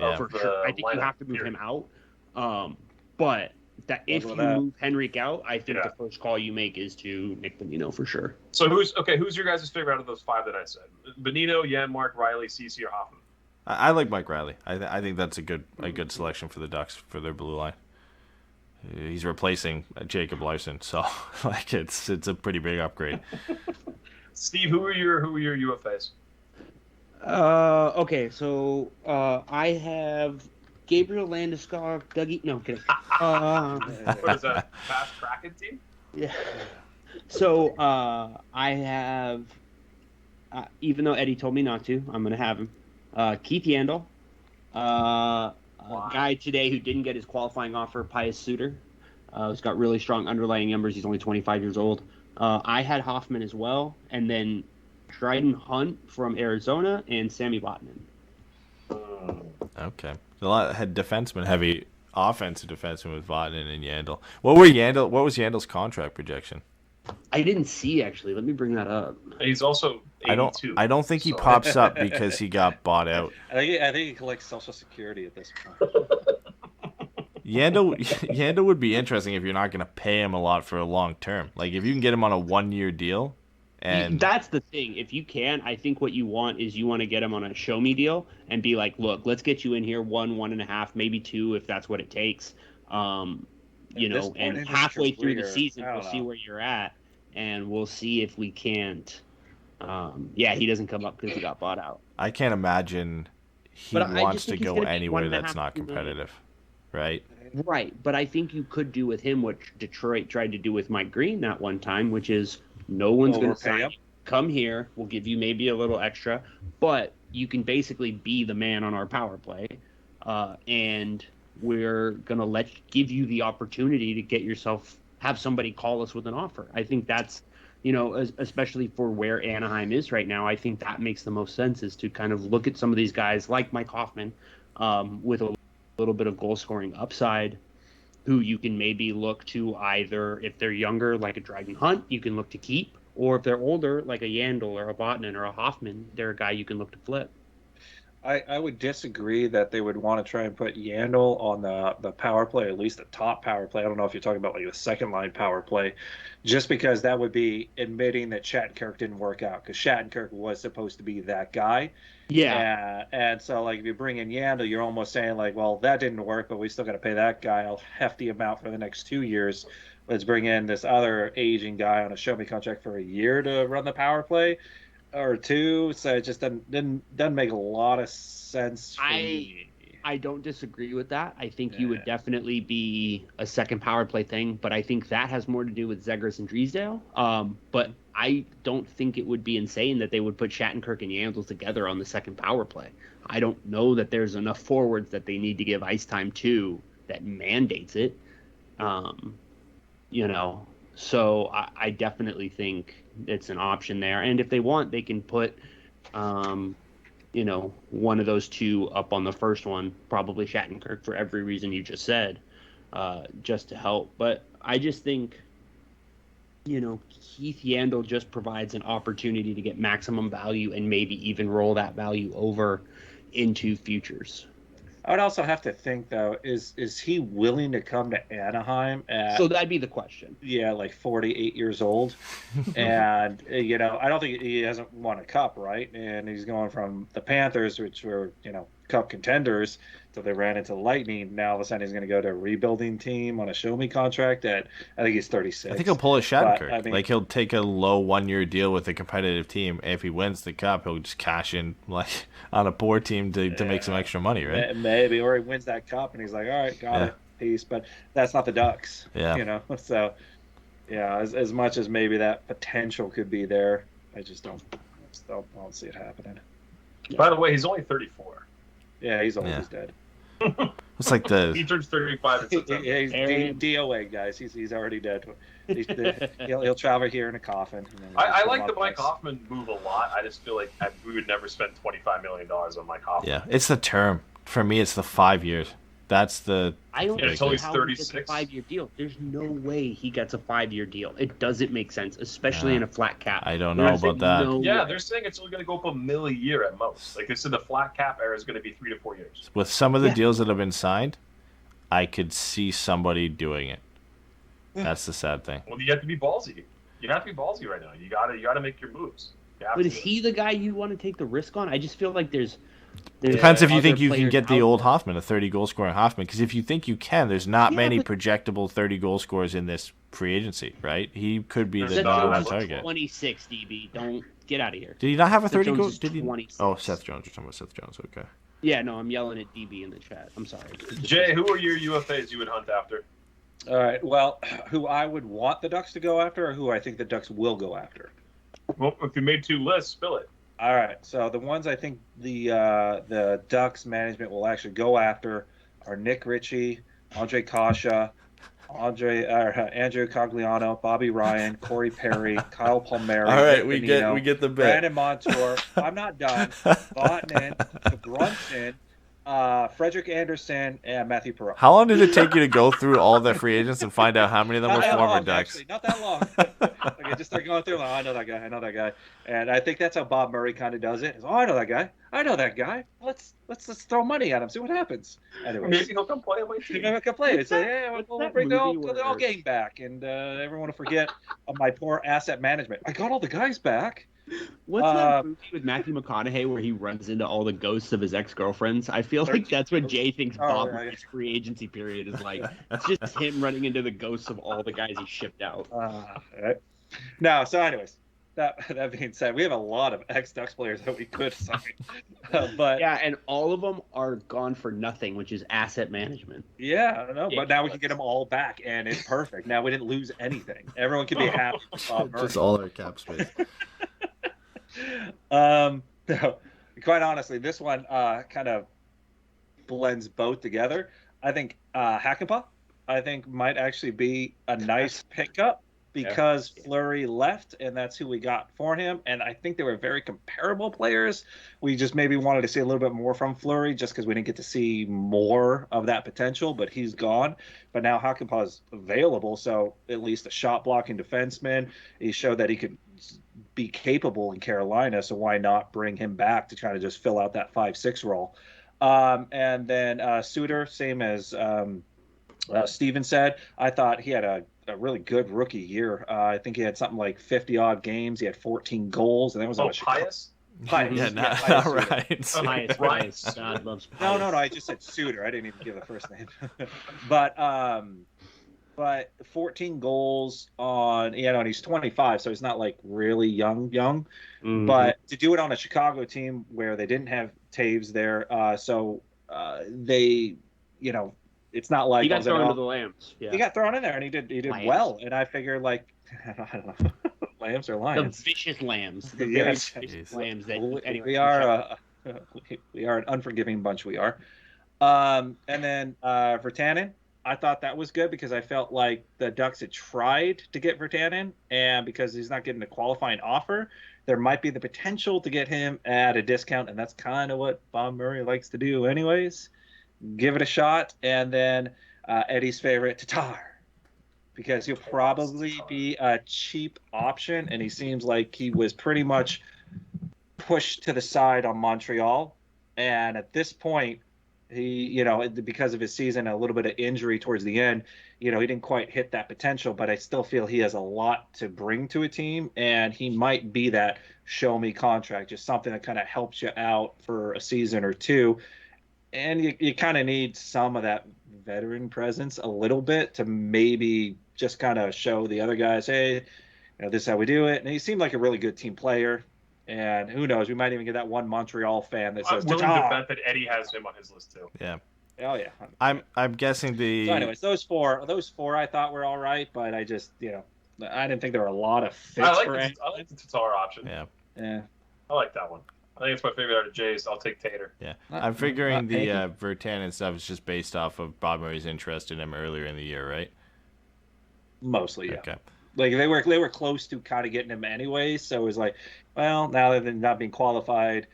Yeah. for The sure. I think you lineup, have to move period. him out. But that if you move Henrique out, I think Yeah. the first call you make is to Nick Bonino for sure. So who's your guys' favorite out of those 5 that I said? Bonino, Janmark, Riley, Cece, or Hoffman? I like Mike Riley. I think that's a good selection for the Ducks for their blue line. He's replacing Jacob Larson, so like it's a pretty big upgrade. Steve, who are your UFAs? Okay, so I have Gabriel Landeskog, Dougie. No, I'm kidding. What is that? Fast Kraken team? Yeah. So I have, even though Eddy told me not to, I'm gonna have him. Keith Yandel, a guy today who didn't get his qualifying offer, Pius Suter. He's got really strong underlying numbers. He's only 25 years old. I had Hoffman as well, and then Dryden Hunt from Arizona and Sammy Botman. Okay, a lot had heavy offensive defenseman with Vatanen and Yandel. What was Yandel's contract projection? I didn't see actually. Let me bring that up. He's also 82. I don't think he so- pops up because he got bought out. I think he collects Social Security at this point. Yandel would be interesting if you're not going to pay him a lot for a long term. Like if you can get him on a 1-year deal, and That's the thing. If you can, I think what you want is you want to get him on a show me deal and be like, look, let's get you in here 1.5, maybe 2 if that's what it takes. And halfway through the season, we'll see where you're at, and we'll see if we can't. He doesn't come up because he got bought out. I can't imagine he But I wants just to think he's go gonna be anywhere 1.5 that's not million. competitive, right? Right, but I think you could do with him what Detroit tried to do with Mike Green that one time, which is no one's going to Overpay sign him. you. Come here, we'll give you maybe a little extra, but you can basically be the man on our power play, and we're going to give you the opportunity to have somebody call us with an offer. I think that's, especially for where Anaheim is right now, I think that makes the most sense is to kind of look at some of these guys like Mike Hoffman with a little bit of goal scoring upside, who you can maybe look to either if they're younger, like a Dryden Hunt, you can look to keep, or if they're older, like a Yandel or a Botman or a Hoffman, they're a guy you can look to flip. I would disagree that they would want to try and put Yandel on the power play, at least the top power play. I don't know if you're talking about like the second line power play, just because that would be admitting that Shattenkirk didn't work out, because Shattenkirk was supposed to be that guy. Yeah. And so like if you bring in Yandel, you're almost saying like, well, that didn't work, but we still got to pay that guy a hefty amount for the next 2 years. Let's bring in this other aging guy on a show me contract for a year to run the power play. Or 2, so it just doesn't make a lot of sense for me. I don't disagree with that. I think you would definitely be a second power play thing, but I think that has more to do with Zegras and Drysdale. But I don't think it would be insane that they would put Shattenkirk and Yandel together on the second power play. I don't know that there's enough forwards that they need to give ice time to that mandates it. So I definitely think it's an option there. And if they want, they can put, one of those two up on the first one, probably Shattenkirk for every reason you just said, just to help. But I just think, Keith Yandel just provides an opportunity to get maximum value and maybe even roll that value over into futures. I would also have to think, though, is he willing to come to Anaheim so that'd be the question. Yeah, like 48 years old. And, I don't think he hasn't won a cup, right? And he's going from the Panthers, which were, cup contenders, till they ran into the Lightning. Now all of a sudden he's going to go to a rebuilding team on a show-me contract at, I think he's 36. I think he'll pull a Shattenkirk. But, he'll take a low 1-year deal with a competitive team. If he wins the cup, he'll just cash in like on a poor team to make some extra money, right? Maybe, or he wins that cup and he's like, all right, got it, peace. But that's not the Ducks, So, as much as maybe that potential could be there, I just don't see it happening. By the way, he's only 34. Yeah, he's old. He's dead. It's like he turns 35 in September. He's DOA, guys. He's already dead. He'll travel here in a coffin. I like the Mike Hoffman move a lot. I just feel like we would never spend $25 million on Mike Hoffman. Yeah, it's the term. For me, it's the 5 years. That's the. I don't know until he's how 36. He gets a 5-year deal. There's no way he gets a 5-year deal. It doesn't make sense, especially in a flat cap. I don't know about that. They're saying it's only going to go up $1 million a year at most. Like they said, the flat cap era is going to be 3 to 4 years. With some of the deals that have been signed, I could see somebody doing it. That's the sad thing. Well, you have to be ballsy. You have to be ballsy right now. You got to make your moves. But is he the guy you want to take the risk on? I just feel like there's depends if you think you can get the old Hoffman, a 30-goal scoring Hoffman. Because if you think you can, there's not many projectable 30-goal scorers in this free agency, right? He could be the number one target. 26, DB. Don't get out of here. Did he not have a 30-goal? Did he? Oh, Seth Jones. You're talking about Seth Jones. Okay. Yeah, no, I'm yelling at DB in the chat. I'm sorry. Jay, who are your UFAs you would hunt after? All right. Well, who I would want the Ducks to go after, or who I think the Ducks will go after? Well, if you made 2 lists, spill it. All right, so the ones I think the Ducks management will actually go after are Nick Ritchie, Andre Kasha, Andrew Cogliano, Bobby Ryan, Corey Perry, Kyle Palmieri. All right, we get the bit. Brandon Montour. I'm not done. Vatanen, Brunson, Frederick Anderson, and Matthew Perreault. How long did it take you to go through all the free agents and find out how many of them were former Ducks? Actually, not that long. Okay, just start going through. Oh, I know that guy. And I think that's how Bob Murray kind of does it. I know that guy. Let's throw money at him, see what happens. Anyway, maybe he'll come play on my team. He'll come play. So we'll bring the all gang back, and everyone will forget my poor asset management. I got all the guys back. What's that movie with Matthew McConaughey where he runs into all the ghosts of his ex-girlfriends? I feel like that's what Jay thinks Bob Murray's free agency period is like. It's just him running into the ghosts of all the guys he shipped out. Right. No, so anyways, that being said, we have a lot of ex-Ducks players that we could sign. But yeah, and all of them are gone for nothing, which is asset management. Yeah, I know, but now we can get them all back, and it's perfect. Now we didn't lose anything. Everyone can be happy with Bob Murray. Just all our cap space. No, quite honestly, this one kind of blends both together. I think Hakanpää, might actually be a nice pickup because Fleury left, and that's who we got for him. And I think they were very comparable players. We just maybe wanted to see a little bit more from Fleury just because we didn't get to see more of that potential, but he's gone. But now Hakanpää is available, so at least a shot-blocking defenseman. He showed that he could be capable in Carolina, so why not bring him back to kind of just fill out that 5-6 role? And then Suter, same as Steven said, I thought he had a really good rookie year. I think he had something like 50-odd games. He had 14 goals, and that was on a Pius? Pius. Yeah, Pius Suter. right. Pius. God loves Pius. No, I just said Suter. I didn't even give the first name. But 14 goals on, and he's 25, so he's not like really young. Mhm. But to do it on a Chicago team where they didn't have Taves there, they, it's not like He got thrown into the Lambs. Yeah. He got thrown in there, and he did Lambs. well. And I figure, like, I don't know, Lambs or The Lions. vicious Lambs. The very Yes. vicious Lambs that anyway. We are an unforgiving bunch. We are. And then Virtanen, I thought that was good because I felt like the Ducks had tried to get Virtanen, and because he's not getting a qualifying offer, there might be the potential to get him at a discount, and that's kind of what Bob Murray likes to do anyways. Give it a shot. And then Eddie's favorite, Tatar, because he'll probably be a cheap option, and he seems like he was pretty much pushed to the side on Montreal. And at this point, he, because of his season, a little bit of injury towards the end, he didn't quite hit that potential, but I still feel he has a lot to bring to a team, and he might be that show me contract, just something that kind of helps you out for a season or two. And you kind of need some of that veteran presence a little bit to maybe just kind of show the other guys, hey, this is how we do it. And he seemed like a really good team player. And who knows, we might even get that one Montreal fan that says, I'm willing to bet that Eddie has him on his list too. Yeah. Oh yeah. I'm guessing the. So anyways, those four I thought were all right, but I just I didn't think there were a lot of fits I for it. like the Tatar option. Yeah. Yeah. I like that one. I think it's my favorite out of Jay's. I'll take Tater. Yeah. I'm figuring the thank Virtanen stuff is just based off of Bob Murray's interest in him earlier in the year, right? Mostly, yeah. Okay. Like they were close to kind of getting him anyway, so it was like, well, now that they're not being qualified,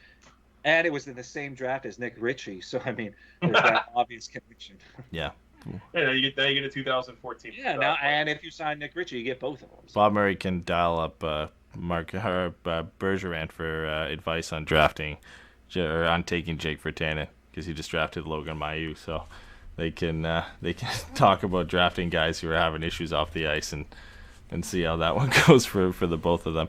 and it was in the same draft as Nick Ritchie, so I mean, there's that obvious connection. Yeah. Yeah, you get a 2014. Yeah, now and if you sign Nick Ritchie, you get both of them. So. Bob Murray can dial up Bergevin for advice on drafting or on taking Jake Virtanen, because he just drafted Logan Mailloux, so they can talk about drafting guys who are having issues off the ice and see how that one goes for the both of them.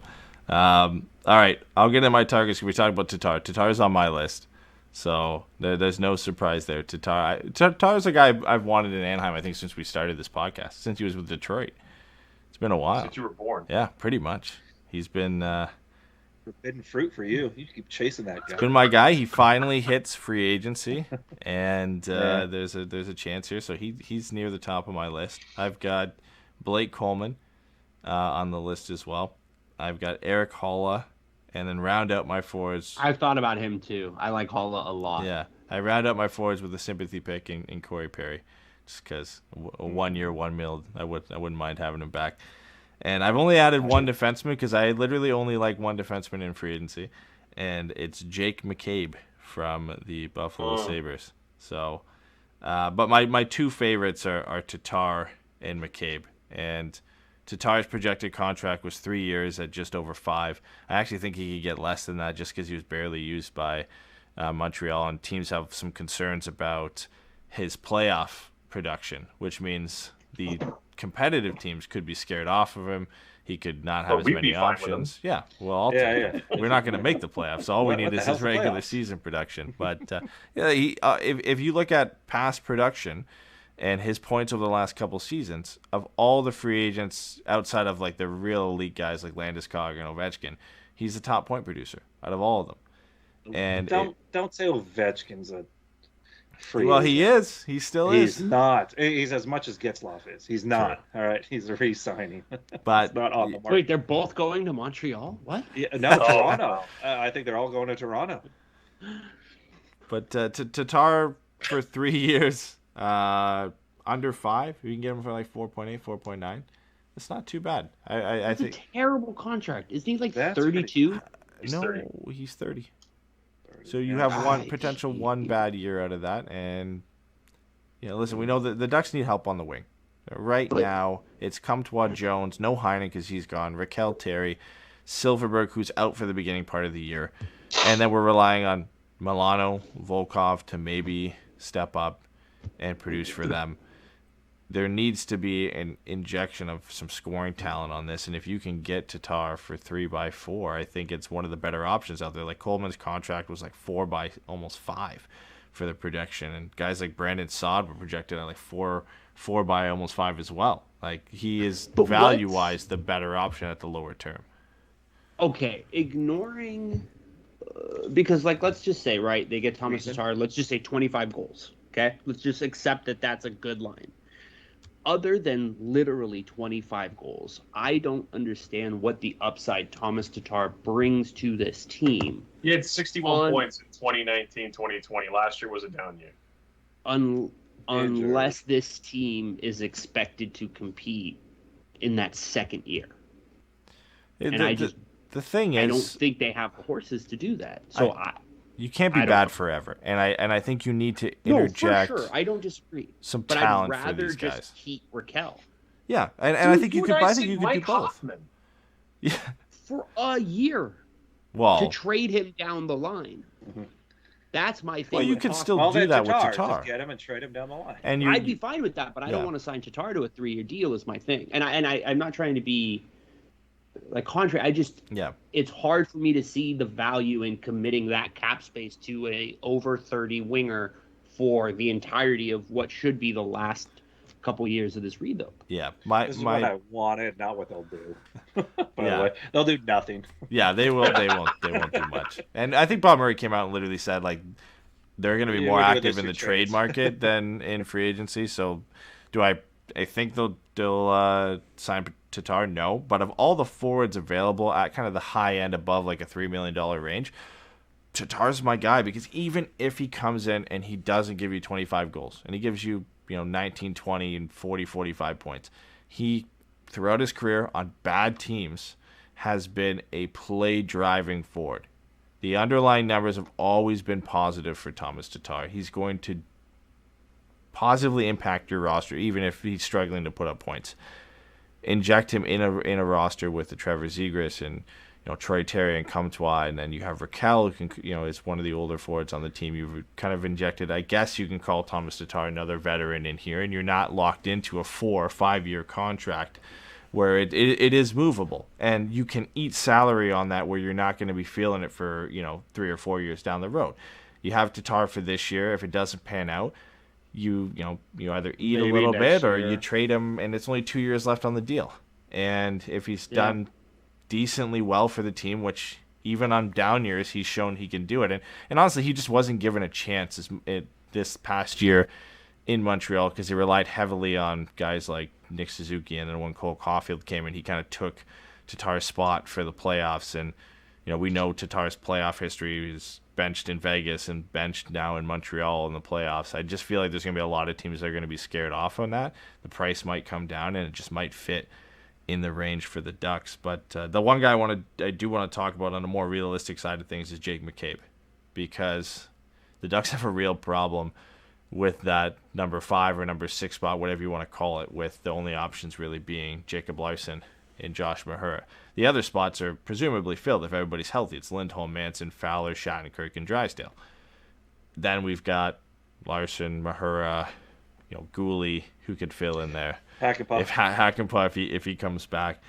All right, I'll get in my targets. We talked about Tatar. Tatar's on my list, so there's no surprise there. Tatar's a guy I've wanted in Anaheim, I think, since we started this podcast, since he was with Detroit. It's been a while. Since you were born. Yeah, pretty much. He's been Forbidden fruit for you. You keep chasing that guy. been my guy. He finally hits free agency, and there's a chance here. So he's near the top of my list. I've got Blake Coleman on the list as well. I've got Eric Holla, and then round out my forwards. I've thought about him too. I like Holla a lot. Yeah, I round out my forwards with a sympathy pick in Corey Perry, just because a 1 year, $1 million. I wouldn't mind having him back. And I've only added one defenseman because I literally only like one defenseman in free agency, and it's Jake McCabe from the Buffalo Sabres. So, but my two favorites are Tatar and McCabe. And Tatar's projected contract was 3 years at just over 5. I actually think he could get less than that just because he was barely used by Montreal, and teams have some concerns about his playoff production, which means the competitive teams could be scared off of him. He could not have as many options. Yeah, well, I'll take it. We're not going to make the playoffs. So all we need is his regular season production. But if you look at past production and his points over the last couple seasons, of all the free agents outside of like the real elite guys like Landeskog and Ovechkin, he's the top point producer out of all of them. And don't say Ovechkin's a free well, agent. he is. He still is. He's not. He's as much as Getzlaf is. He's not. All right. He's re-signing. But He's not on the market. Wait, they're both going to Montreal? What? Yeah, no, Toronto. I think they're all going to Toronto. But Tatar for 3 years, under 5, you can get him for like 4.8, 4.9. It's not too bad. I It's think. a terrible contract. Isn't he like That's 32? He's No, 30. he's 30. So you have one bad year out of that, and listen, we know that the Ducks need help on the wing. Right now, it's Comtois Jones, no Heinen because he's gone, Raquel Terry, Silverberg, who's out for the beginning part of the year, and then we're relying on Milano, Volkov to maybe step up and produce for them. There needs to be an injection of some scoring talent on this, and if you can get Tatar for 3x4, I think it's one of the better options out there. Like Coleman's contract was like 4 by almost 5 for the projection, and guys like Brandon Saad were projected at like 4 by almost 5 as well. Like he is value-wise the better option at the lower term. Okay, ignoring because like let's just say right they get Thomas Tatar. Let's just say 25 goals. Okay, let's just accept that that's a good line. Other than literally 25 goals, I don't understand what the upside Thomas Tatar brings to this team. He had 61 points in 2019, 2020. Last year was a down year. Unless this team is expected to compete in that second year. The thing is, I don't think they have the horses to do that. So you can't be bad forever, and I think you need to interject. No, for sure, I don't disagree. Some but talent I'd rather for these guys. just keep Raquel. Yeah, and I think you could. I think you could Mike do both. Hoffman. Yeah. For a year. Well, to trade him down the line. Mm-hmm. That's my thing. Well, you could still do that with Tatar. Just get him and trade him down the line. And I'd be fine with that, but I don't want to sign Tatar to a 3-year deal. Is my thing, and I'm not trying to be like contrary. It's hard for me to see the value in committing that cap space to a over 30 winger for the entirety of what should be the last couple years of this rebuild. Yeah, this is what I wanted, not what they'll do. By the way, they'll do nothing. Yeah, they will. They won't do much. And I think Bob Murray came out and literally said like they're going to be more active in the trade market than in free agency. So, do I think they'll sign Tatar? No, but of all the forwards available at kind of the high end above like a $3 million range, Tatar's my guy, because even if he comes in and he doesn't give you 25 goals and he gives you 19, 20, and 40, 45 points. He, throughout his career on bad teams, has been a play-driving forward. The underlying numbers have always been positive for Thomas Tatar. He's going to positively impact your roster, even if he's struggling to put up points. Inject him in a roster with the Trevor Zegras and Troy Terry and Comtois, and then you have Raquel, who is one of the older forwards on the team. You've kind of injected, I guess you can call Thomas Tatar another veteran in here, and you're not locked into a 4 or 5 year contract where it is movable, and you can eat salary on that where you're not going to be feeling it for 3 or 4 years down the road. You have Tatar for this year. If it doesn't pan out, you either eat maybe a little bit or you trade him, and it's only 2 years left on the deal. And if he's done decently well for the team, which even on down years he's shown he can do it, and honestly he just wasn't given a chance this past year in Montreal because he relied heavily on guys like Nick Suzuki, and then when Cole Caulfield came in, he kind of took Tatar's spot for the playoffs. And we know Tatar's playoff history. He's benched in Vegas and benched now in Montreal in the playoffs. I just feel like there's going to be a lot of teams that are going to be scared off on that. The price might come down, and it just might fit in the range for the Ducks. But the one guy I do want to talk about on a more realistic side of things is Jake McCabe, because the Ducks have a real problem with that number 5 or number 6 spot, whatever you want to call it, with the only options really being Jacob Larson and Josh Mahura. The other spots are presumably filled if everybody's healthy. It's Lindholm, Manson, Fowler, Shattenkirk, and Drysdale. Then we've got Larson, Mahura, Gooley, who could fill in there. Hakanpää if he comes back.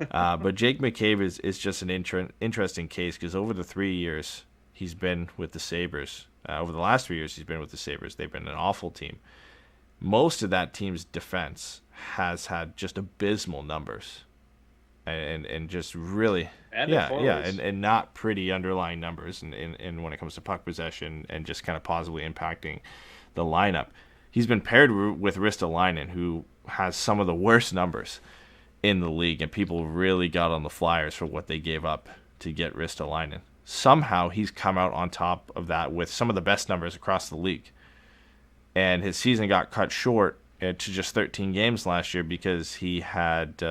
But Jake McCabe is just an interesting case, because over the 3 years he's been with the Sabres, over the last 3 years he's been with the Sabres, they've been an awful team. Most of that team's defense has had just abysmal numbers, and just really and not pretty underlying numbers, and when it comes to puck possession and just kind of positively impacting the lineup. He's been paired with Ristolainen, who has some of the worst numbers in the league, and people really got on the Flyers for what they gave up to get Ristolainen. Somehow he's come out on top of that with some of the best numbers across the league. And his season got cut short to just 13 games last year because he had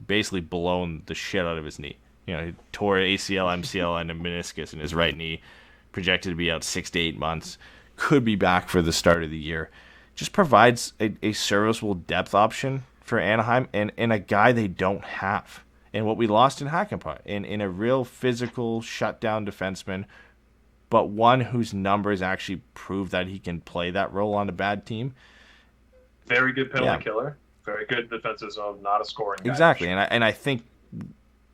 basically blown the shit out of his knee. He tore ACL, MCL, and a meniscus in his right knee, projected to be out 6 to 8 months, could be back for the start of the year. Just provides a serviceable depth option for Anaheim, and a guy they don't have. and what we lost in Hakanpää, in a real physical shutdown defenseman, but one whose numbers actually prove that he can play that role on a bad team. Very good penalty killer. Very good defensive zone, not a scoring guy. Exactly, and I think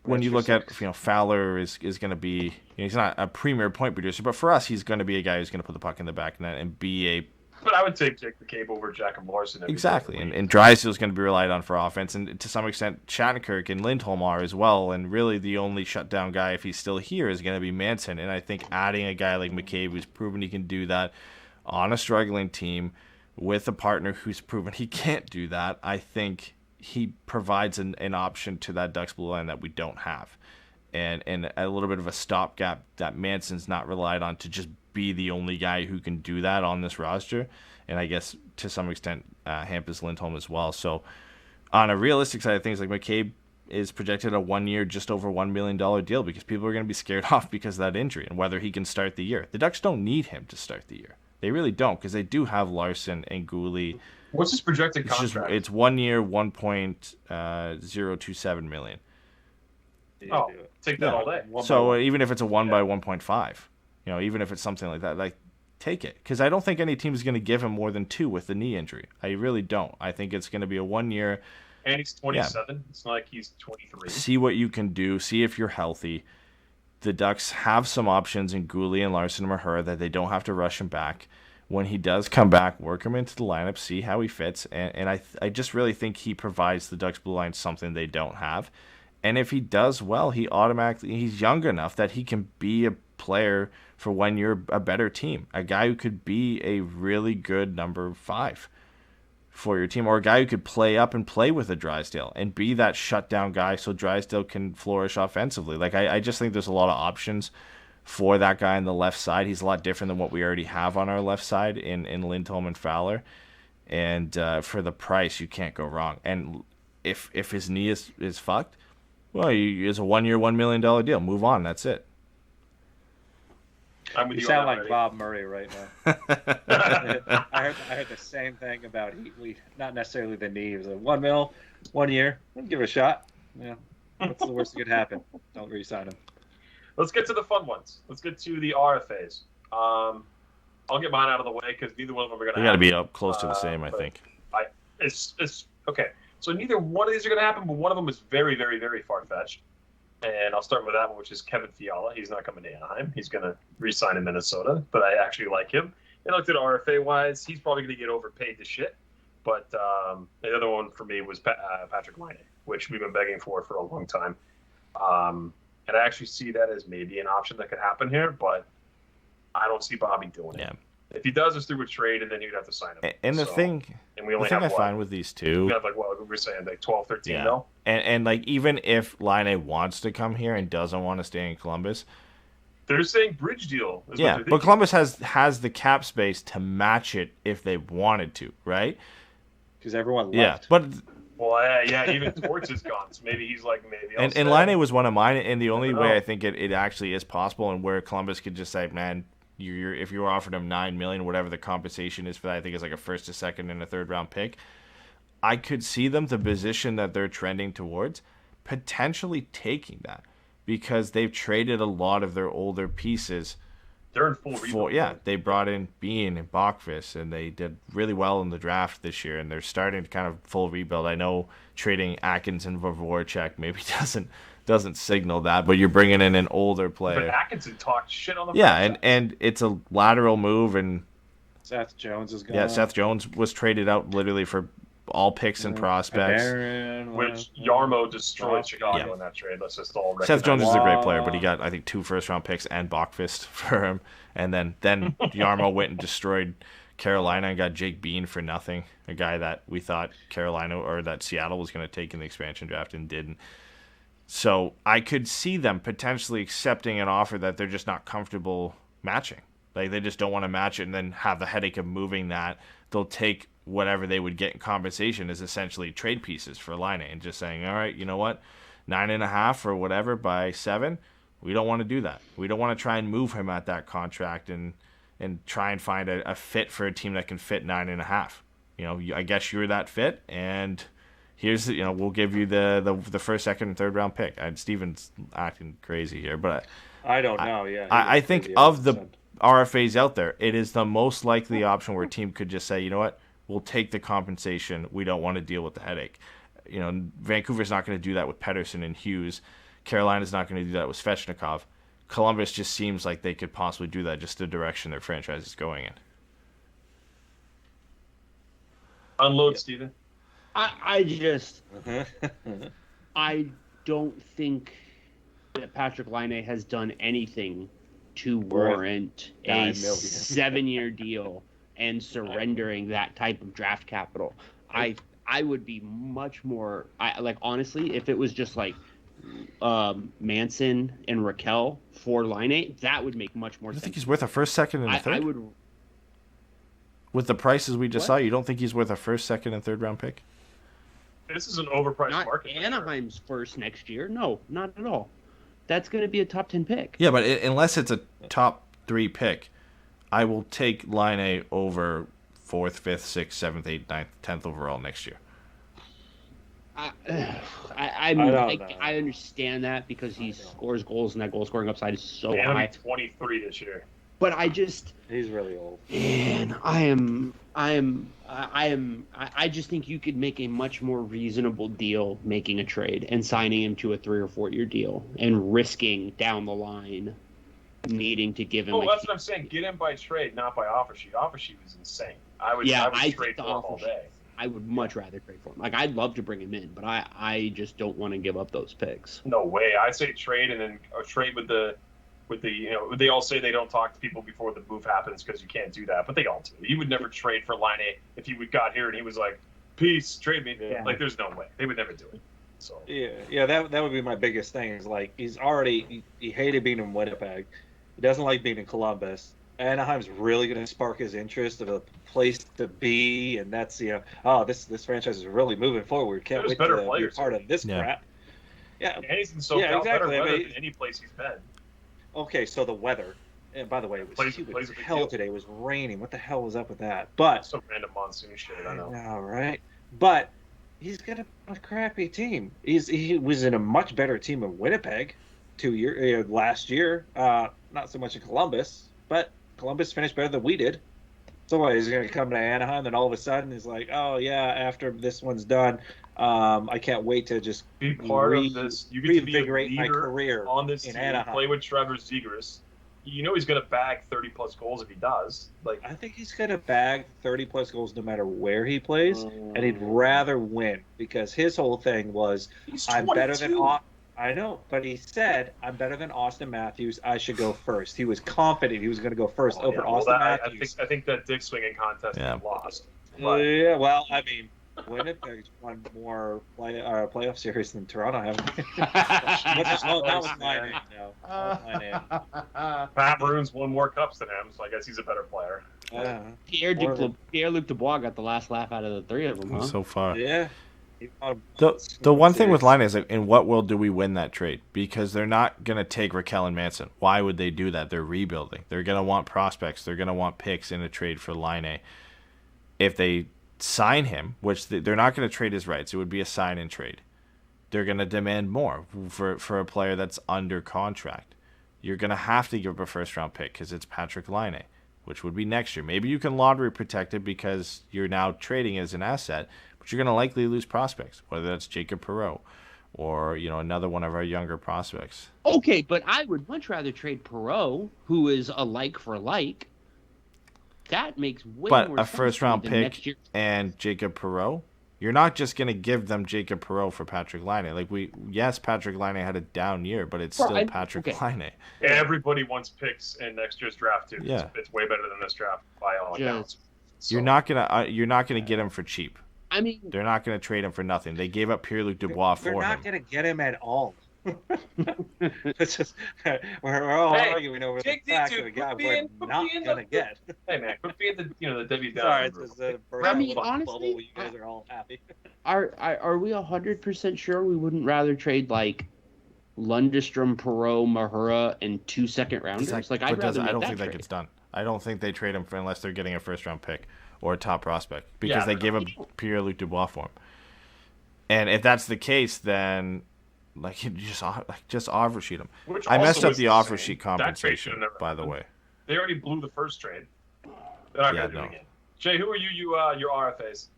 when you look at, Fowler is going to be, he's not a premier point producer, but for us, he's going to be a guy who's going to put the puck in the back net and be a. But I would take Jake McCabe over Jacob Larson. Exactly, and Drysdale's going to be relied on for offense, and to some extent, Shattenkirk and Lindholm are as well, and really the only shutdown guy, if he's still here, is going to be Manson, and I think adding a guy like McCabe, who's proven he can do that on a struggling team, with a partner who's proven he can't do that, I think he provides an option to that Ducks blue line that we don't have, and a little bit of a stopgap that Manson's not relied on to just be the only guy who can do that on this roster, and I guess to some extent Hampus Lindholm as well. So on a realistic side of things, like McCabe is projected a 1 year, just over $1 million deal because people are going to be scared off because of that injury and whether he can start the year. The Ducks don't need him to start the year. They really don't, because they do have Larson and Gooley. What's his projected contract? It's 1 year, $1.027 million. Oh, take that all day. So even if it's a 1 by 1.5, even if it's something like that, like, take it. Because I don't think any team is going to give him more than 2 with the knee injury. I really don't. I think it's going to be a 1 year. And he's 27. Yeah. It's not like he's 23. See what you can do. See if you're healthy. The Ducks have some options in Gooley and Larson and Mahura that they don't have to rush him back. When he does come back, work him into the lineup, see how he fits. And I just really think he provides the Ducks blue line something they don't have. And if he does well, he's young enough that he can be a player for when you're a better team. A guy who could be a really good number 5 for your team, or a guy who could play up and play with a Drysdale and be that shutdown guy so Drysdale can flourish offensively. Like, I just think there's a lot of options for that guy on the left side. He's a lot different than what we already have on our left side in Lindholm and Fowler. And for the price, you can't go wrong. And if his knee is fucked, well, it's a 1 year, $1 million deal. Move on. That's it. You sound like Bob Murray right now. I heard the same thing about Heatley. Not necessarily the knee. It was a 1 mil, 1 year. I'll give it a shot. Yeah. What's the worst that could happen? Don't re-sign him. Let's get to the fun ones. Let's get to the RFAs. I'll get mine out of the way because neither one of them are going to happen. We got to be up close to the same, I think. It's okay. So neither one of these are going to happen, but one of them is very, very, very far-fetched. And I'll start with that one, which is Kevin Fiala. He's not coming to Anaheim. He's going to re-sign in Minnesota, but I actually like him. And I looked at RFA-wise. He's probably going to get overpaid to shit. But the other one for me was Patrick Laine, which we've been begging for a long time. And I actually see that as maybe an option that could happen here, but I don't see Bobby doing it. If he does, it's through a trade, and then you'd have to sign him. And the thing I find with these two, we have we're saying 12, 13 mil. And like, even if Laine wants to come here and doesn't want to stay in Columbus, they're saying bridge deal. But Columbus has the cap space to match it if they wanted to, right? Because everyone left. Yeah, but. Well, even Torts is gone, so maybe he's like, maybe I'll and Laine was one of mine, and the only way I think it actually is possible, and where Columbus could just say, man, if you were offered him $9 million, whatever the compensation is for that, I think it's like a first, a second, and a third round pick. I could see them, the position that they're trending towards, potentially taking that, because they've traded a lot of their older pieces. They're in full rebuild. They brought in Bean and Bachvis, and they did really well in the draft this year, and they're starting to kind of full rebuild. I know trading Atkins and Voracek maybe doesn't signal that, but you're bringing in an older player. But Atkinson talked shit on the and it's a lateral move, and Seth Jones is gone. Yeah, Seth Jones was traded out literally for all picks and prospects. Which Yarmo destroyed Chicago in that trade. Let's just all recognize. Seth Jones is a great player, but he got, I think, 2 first-round picks and Bachfist for him. And then Yarmo went and destroyed Carolina and got Jake Bean for nothing, a guy that we thought Carolina or that Seattle was going to take in the expansion draft and didn't. So I could see them potentially accepting an offer that they're just not comfortable matching. Like, they just don't want to match it and then have the headache of moving that. They'll take whatever they would get in compensation as essentially trade pieces for Laine and just saying, all right, you know what, 9.5 or whatever by 7, we don't want to do that. We don't want to try and move him at that contract and try and find a fit for a team that can fit 9.5. I guess you're that fit, and here's we'll give you the first, second, and third round pick. And Steven's acting crazy here, but I don't know. Yeah, I think of the RFAs out there, it is the most likely option where a team could just say, you know what, we'll take the compensation. We don't want to deal with the headache. Vancouver's not going to do that with Pettersson and Hughes. Carolina's not going to do that with Svechnikov. Columbus just seems like they could possibly do that, just the direction their franchise is going in. Unload, Steven. I just I don't think that Patrick Laine has done anything to warrant a 7-year deal and surrendering that type of draft capital. I would be much more honestly, if it was just like Manson and Raquel for Laine, that would make much more sense. You think he's worth a first, second, and a third? I would. With the prices we just saw, you don't think he's worth a first, second, and third round pick? This is an overpriced Not market. Anaheim's first next year. No, not at all. That's going to be a top 10 pick. Yeah, but unless it's a top 3 pick, I will take Laine over 4th, 5th, 6th, 7th, 8th, 9th, 10th overall next year. I understand that because he scores goals and that goal scoring upside is so high. 23 this year. But he's really old. And I just think you could make a much more reasonable deal making a trade and signing him to a 3 or 4 year deal and risking down the line needing to give him. Oh, that's what I'm saying. Get him by trade, not by offer sheet. Offer sheet was insane. I would trade for him all day. I would much rather trade for him. Like, I'd love to bring him in, but I just don't want to give up those picks. No way. I say trade and then trade with the they all say they don't talk to people before the move happens because you can't do that, but they all do. You would never trade for Laine if he got here and he was like, peace, trade me. Yeah. Like, there's no way. They would never do it. So yeah, that would be my biggest thing is like he hated being in Winnipeg. He doesn't like being in Columbus. Anaheim's really going to spark his interest of a place to be, and that's this franchise is really moving forward. Can't wait to be part of this crap. Yeah, and he's in SoCal, better weather than any place he's been. Okay, so the weather, and by the way, it was humid as hell today. It was raining. What the hell was up with that? But some random monsoon shit. I know. All right, but he's got a crappy team. He was in a much better team in Winnipeg last year. Not so much in Columbus, but Columbus finished better than we did. So what, he's going to come to Anaheim, then all of a sudden he's like, oh yeah, after this one's done, I can't wait to just be part of this. You get to be a leader my career on this in team. Anaheim. Play with Trevor Zegras. He's going to bag 30-plus goals if he does. I think he's going to bag 30-plus goals no matter where he plays, and he'd rather win because his whole thing was, I'm better than I know, but he said, I'm better than Austin Matthews. I should go first. He was confident he was going to go first over Austin Matthews. I think that dick swinging contest is lost. Yeah, well, I mean, Winnipeg's won more playoff series than Toronto have. That was my name. Pat Maroon's won more cups than him, so I guess he's a better player. Pierre-Luc Dubois got the last laugh out of the three of them, huh? So far. Yeah. The one thing with Laine is, like, in what world do we win that trade? Because they're not going to take Raquel and Manson. Why would they do that? They're rebuilding. They're going to want prospects. They're going to want picks in a trade for Laine. If they sign him, which they're not going to trade his rights, it would be a sign-in trade. They're going to demand more for a player that's under contract. You're going to have to give up a first-round pick because it's Patrick Laine, which would be next year. Maybe you can lottery protect it because you're now trading as an asset, but you're going to likely lose prospects, whether that's Jacob Perreault or another one of our younger prospects. Okay, but I would much rather trade Perreault, who is a like for like. That makes way more sense. But a first-round pick and Jacob Perreault, you're not just going to give them Jacob Perreault for Patrick Laine. Yes, Patrick Laine had a down year, but it's still Patrick Laine. Everybody wants picks in next year's draft too. Yeah. It's way better than this draft by all accounts. So. You're not gonna get him for cheap. I mean, they're not going to trade him for nothing. They gave up Pierre-Luc Dubois for him. They're not going to get him at all. It's just we're all arguing over the fact of the guy we're not going to get. Hey man, quit being the W down. Sorry, it's a honestly, bubble. You guys are all happy. Are we 100% sure we wouldn't rather trade like Lundestrom, Perreault, Mahura, and 2 second rounders? I don't think that gets done. I don't think they trade him unless they're getting a first round pick or a top prospect because they gave up Pierre-Luc Dubois for him. And if that's the case, then you just offer sheet them. Which I messed also up is the the offer same. sheet That trade compensation, should've never by the happened. way. They already blew the first trade. They're not going to do it again. Jay, who are your RFAs?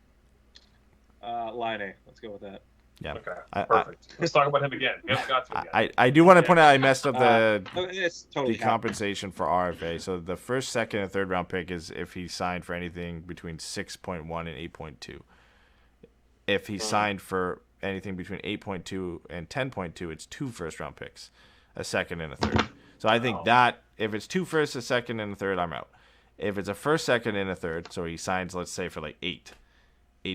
Line. Let's go with that. Yeah. Okay, perfect. Let's talk about him again. We haven't got to it yet. I do want to point out I messed up It's totally the compensation for RFA. So the first, second, and third round pick is if he signed for anything between 6.1 and 8.2. If he signed for anything between 8.2 and 10.2, it's 2 first round picks, a second and a third. So I think that if it's 2 firsts, a second, and a third, I'm out. If it's a first, second, and a third, so he signs, let's say, for 8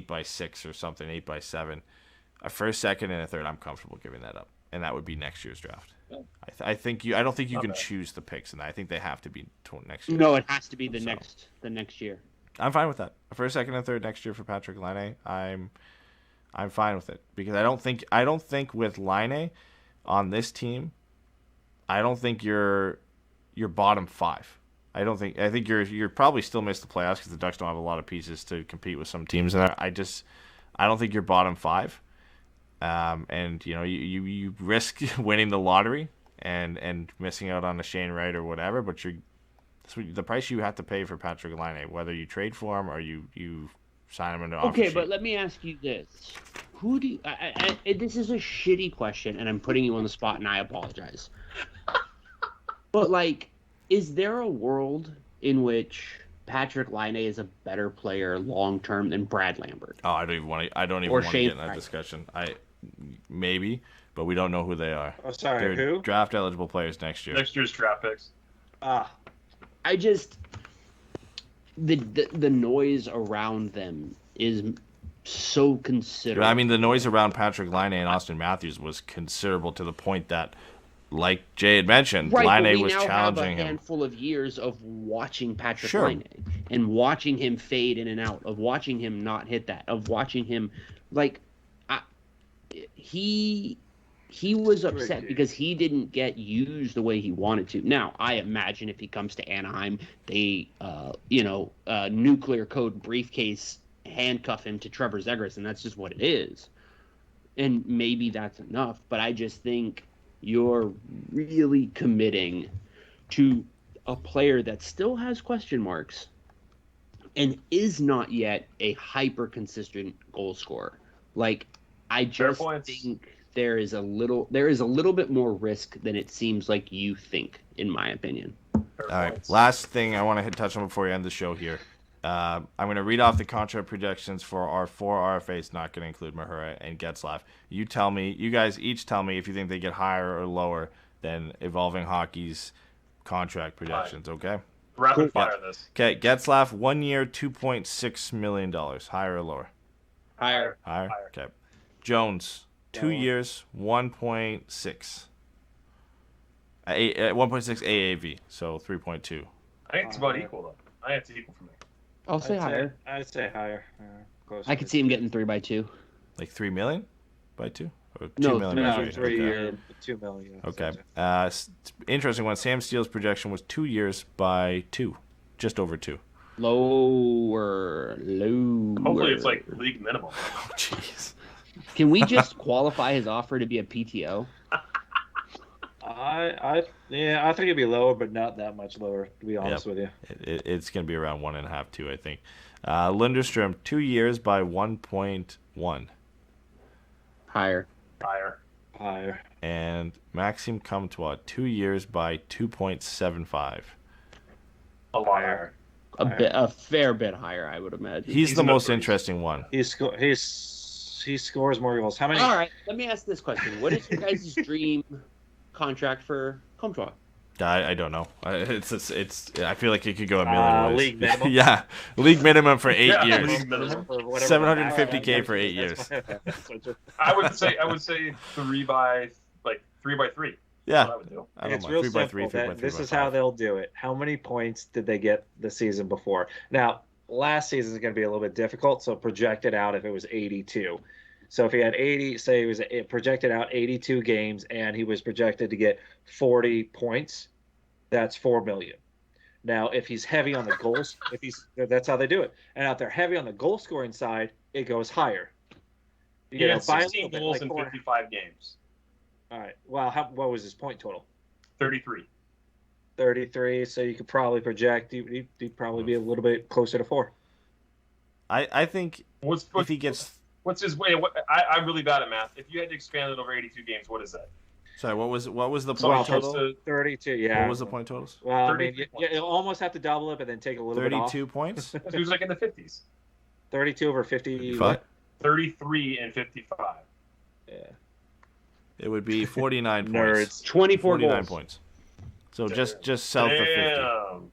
by 6 or something, 8 by 7, a first, second, and a third, I'm comfortable giving that up, and that would be next year's draft. I don't think you can choose the picks, and I think they have to be next year. No, it has to be the next year. I'm fine with that. A first, second, and third next year for Patrik Laine. I'm fine with it because I don't think with Laine on this team, I don't think you're bottom 5. I think you're probably still miss the playoffs because the Ducks don't have a lot of pieces to compete with some teams, and I don't think you're bottom 5. And you risk winning the lottery and missing out on a Shane Wright or whatever, but the price you have to pay for Patrik Laine, whether you trade for him or you sign him into offer sheet. But let me ask you this: who do you, this is a shitty question, and I'm putting you on the spot, and I apologize. But is there a world in which Patrik Laine is a better player long term than Brad Lambert? Oh, I don't even want to get in that discussion. Maybe, but we don't know who they are. Oh, sorry, They're who? draft eligible players next year. Next year's draft picks. I just the noise around them is so considerable. I mean, the noise around Patrik Laine and Austin Matthews was considerable to the point that, like Jay had mentioned, Laine was challenging him. We now have a handful of years of watching Patrik Laine and watching him fade in and out, of watching him not hit that, of watching him he was upset because he didn't get used the way he wanted to. Now, I imagine if he comes to Anaheim, they nuclear code briefcase handcuff him to Trevor Zegras, and that's just what it is. And maybe that's enough, but I just think you're really committing to a player that still has question marks and is not yet a hyper consistent goal scorer. I just think there is a little bit more risk than it seems like you think, in my opinion. All right, last thing I want to touch on before we end the show here. I'm going to read off the contract projections for our 4 RFAs, not going to include Mahura and Getzlaf. You guys each tell me if you think they get higher or lower than Evolving Hockey's contract projections, okay? Rapid fire this. Okay, Getzlaf, 1 year, $2.6 million. Higher or lower? Higher. Okay. Jones, 2 years, 1.6. 1.6 AAV, so 3.2. I think it's about equal, though. I think it's equal for me. I'll say higher. I'd say higher. I could see him getting 3x2. Like 3 million by 2? Or 2 No, million? 3 year, 2 million. Okay. Interesting one. Sam Steele's projection was 2 years by 2, just over 2. Lower. Hopefully it's league minimum. Oh, jeez. Can we just qualify his offer to be a PTO? I think it'd be lower, but not that much lower, to be honest with you. It's going to be around 1.5, 2, I think. Linderstrom, 2 years by 1.1. Higher. And Maxime Comtois, 2 years by 2.75. A lot higher. A fair bit higher, I would imagine. He's the most interesting one. He scores more goals. How many? All right, let me ask this question: what is your guys' dream contract for Comtois? I don't know. It's. I feel like it could go a million ways. League minimum. Yeah, league minimum for 8 years. League minimum. $750K for 8 years. I would say 3 by 3. Yeah, I would do. I don't It's know, real 3 by simple. 3, 3 by 3. This is how they'll do it. How many points did they get the season before? Now, last season is going to be a little bit difficult, so project it out if it was 82. So if he had 80, say it projected out 82 games, and he was projected to get 40 points, that's $4 million. Now, if he's heavy on the goals, that's how they do it. And if they're heavy on the goal scoring side, it goes higher. He had by a 16 little bit, goals like in 4. 55 games. All right. Well, what was his point total? 33. 33. So you could probably project he'd probably be a little bit closer to 4. I think if he gets. What's his way? I'm really bad at math. If you had to expand it over 82 games, what is that? Sorry, what was the So point close total? to 32. Yeah. What was the point totals? Well, I 32 mean, points. you'll almost have to double it, but then take a little bit off. 32 points. He was like in the 50s. 32 over 50. 55? 33 and 55. Yeah. It would be 49 points. 24 49 goals. points. So just south of 50.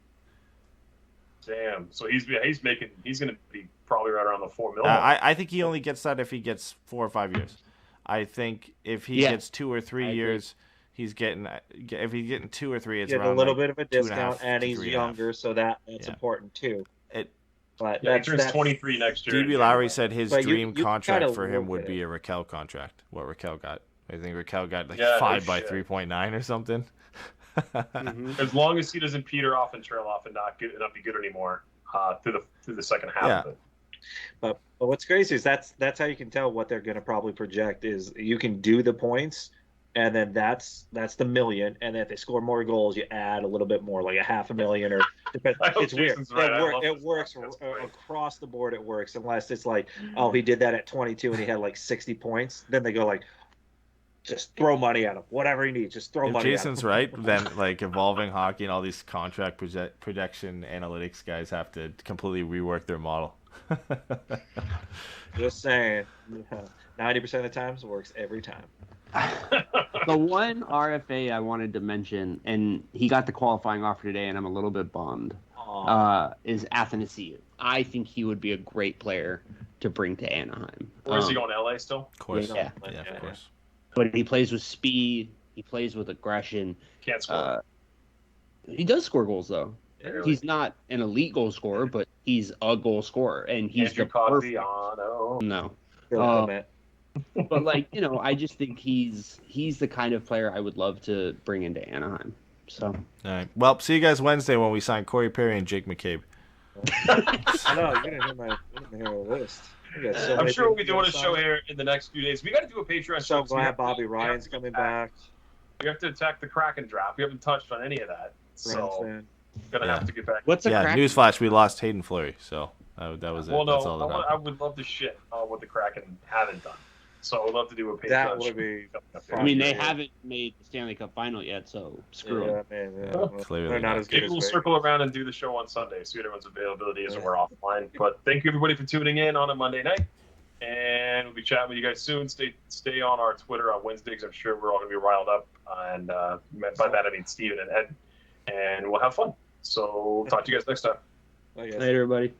Damn. So he's going to be probably right around the 4 million. I think he only gets that if he gets 4 or 5 years. I think if he gets 2 or 3 years, he's getting. If he's getting 2 or 3, it's Get around a little like bit of a 2.5 discount, and to he's 3.5. younger, so that's important too. But he turns 23 next year. DB Lowry said his But dream you contract gotta for him look would at be it. a Raquel contract. What Raquel got? I think Raquel got like Yeah, 5 no by shit. 3.9 or something. As long as he doesn't peter off and trail off and not be good anymore through the second half of it. But what's crazy is that's how you can tell what they're going to probably project is you can do the points, and then that's the million, and then if they score more goals, you add a little bit more, like a $500,000 or. I hope It's weird. Jason's right. I love It this works stuff. That's great. across the board. It works unless it's like, oh, he did that at 22 and he had like 60 points. Then they go like, just throw money at him. Whatever he needs, just throw If money Jason's at him. right, then like evolving hockey and all these contract projection analytics guys have to completely rework their model. Just saying. 90% of the times it works every time. The one RFA I wanted to mention, and he got the qualifying offer today, and I'm a little bit bummed, is Athanasiou. I think he would be a great player to bring to Anaheim. Where's he going? LA still? Of course. Yeah. Of course. But he plays with speed. He plays with aggression. Can't score. He does score goals, though. Barely. He's not an elite goal scorer, but he's a goal scorer, and he's Andrew the perfect. Cottiano. No, Feel like I'm at- but like I just think he's the kind of player I would love to bring into Anaheim. So All right. Well, see you guys Wednesday when we sign Corey Perry and Jake McCabe. I know you didn't hear my list. We got so I'm many sure we'll be things doing a to show sign. here in the next few days. We got to do a Patreon show. So glad Bobby Ryan's coming back. We have to attack the Kraken draft. We haven't touched on any of that. So Grandstand. gonna have to get back. what's a Yeah, crack? newsflash, we lost Hayden Fleury, so that was it. Well, That's no, all that I happened. would love to shit on what the Kraken haven't done. So I'd love to do a Patreon That show. would be. I mean, they Yeah. haven't made the Stanley Cup final yet, so screw them. Yeah, man. Yeah. Clearly They're not not. as good Maybe as we'll Vegas. circle around and do the show on Sunday, see what everyone's availability is when we're offline. But thank you everybody for tuning in on a Monday night, and we'll be chatting with you guys soon. Stay on our Twitter on Wednesdays. I'm sure we're all gonna be riled up, and by that I mean Steven and Ed, and we'll have fun. So talk to you guys next time. I guess. Later, everybody.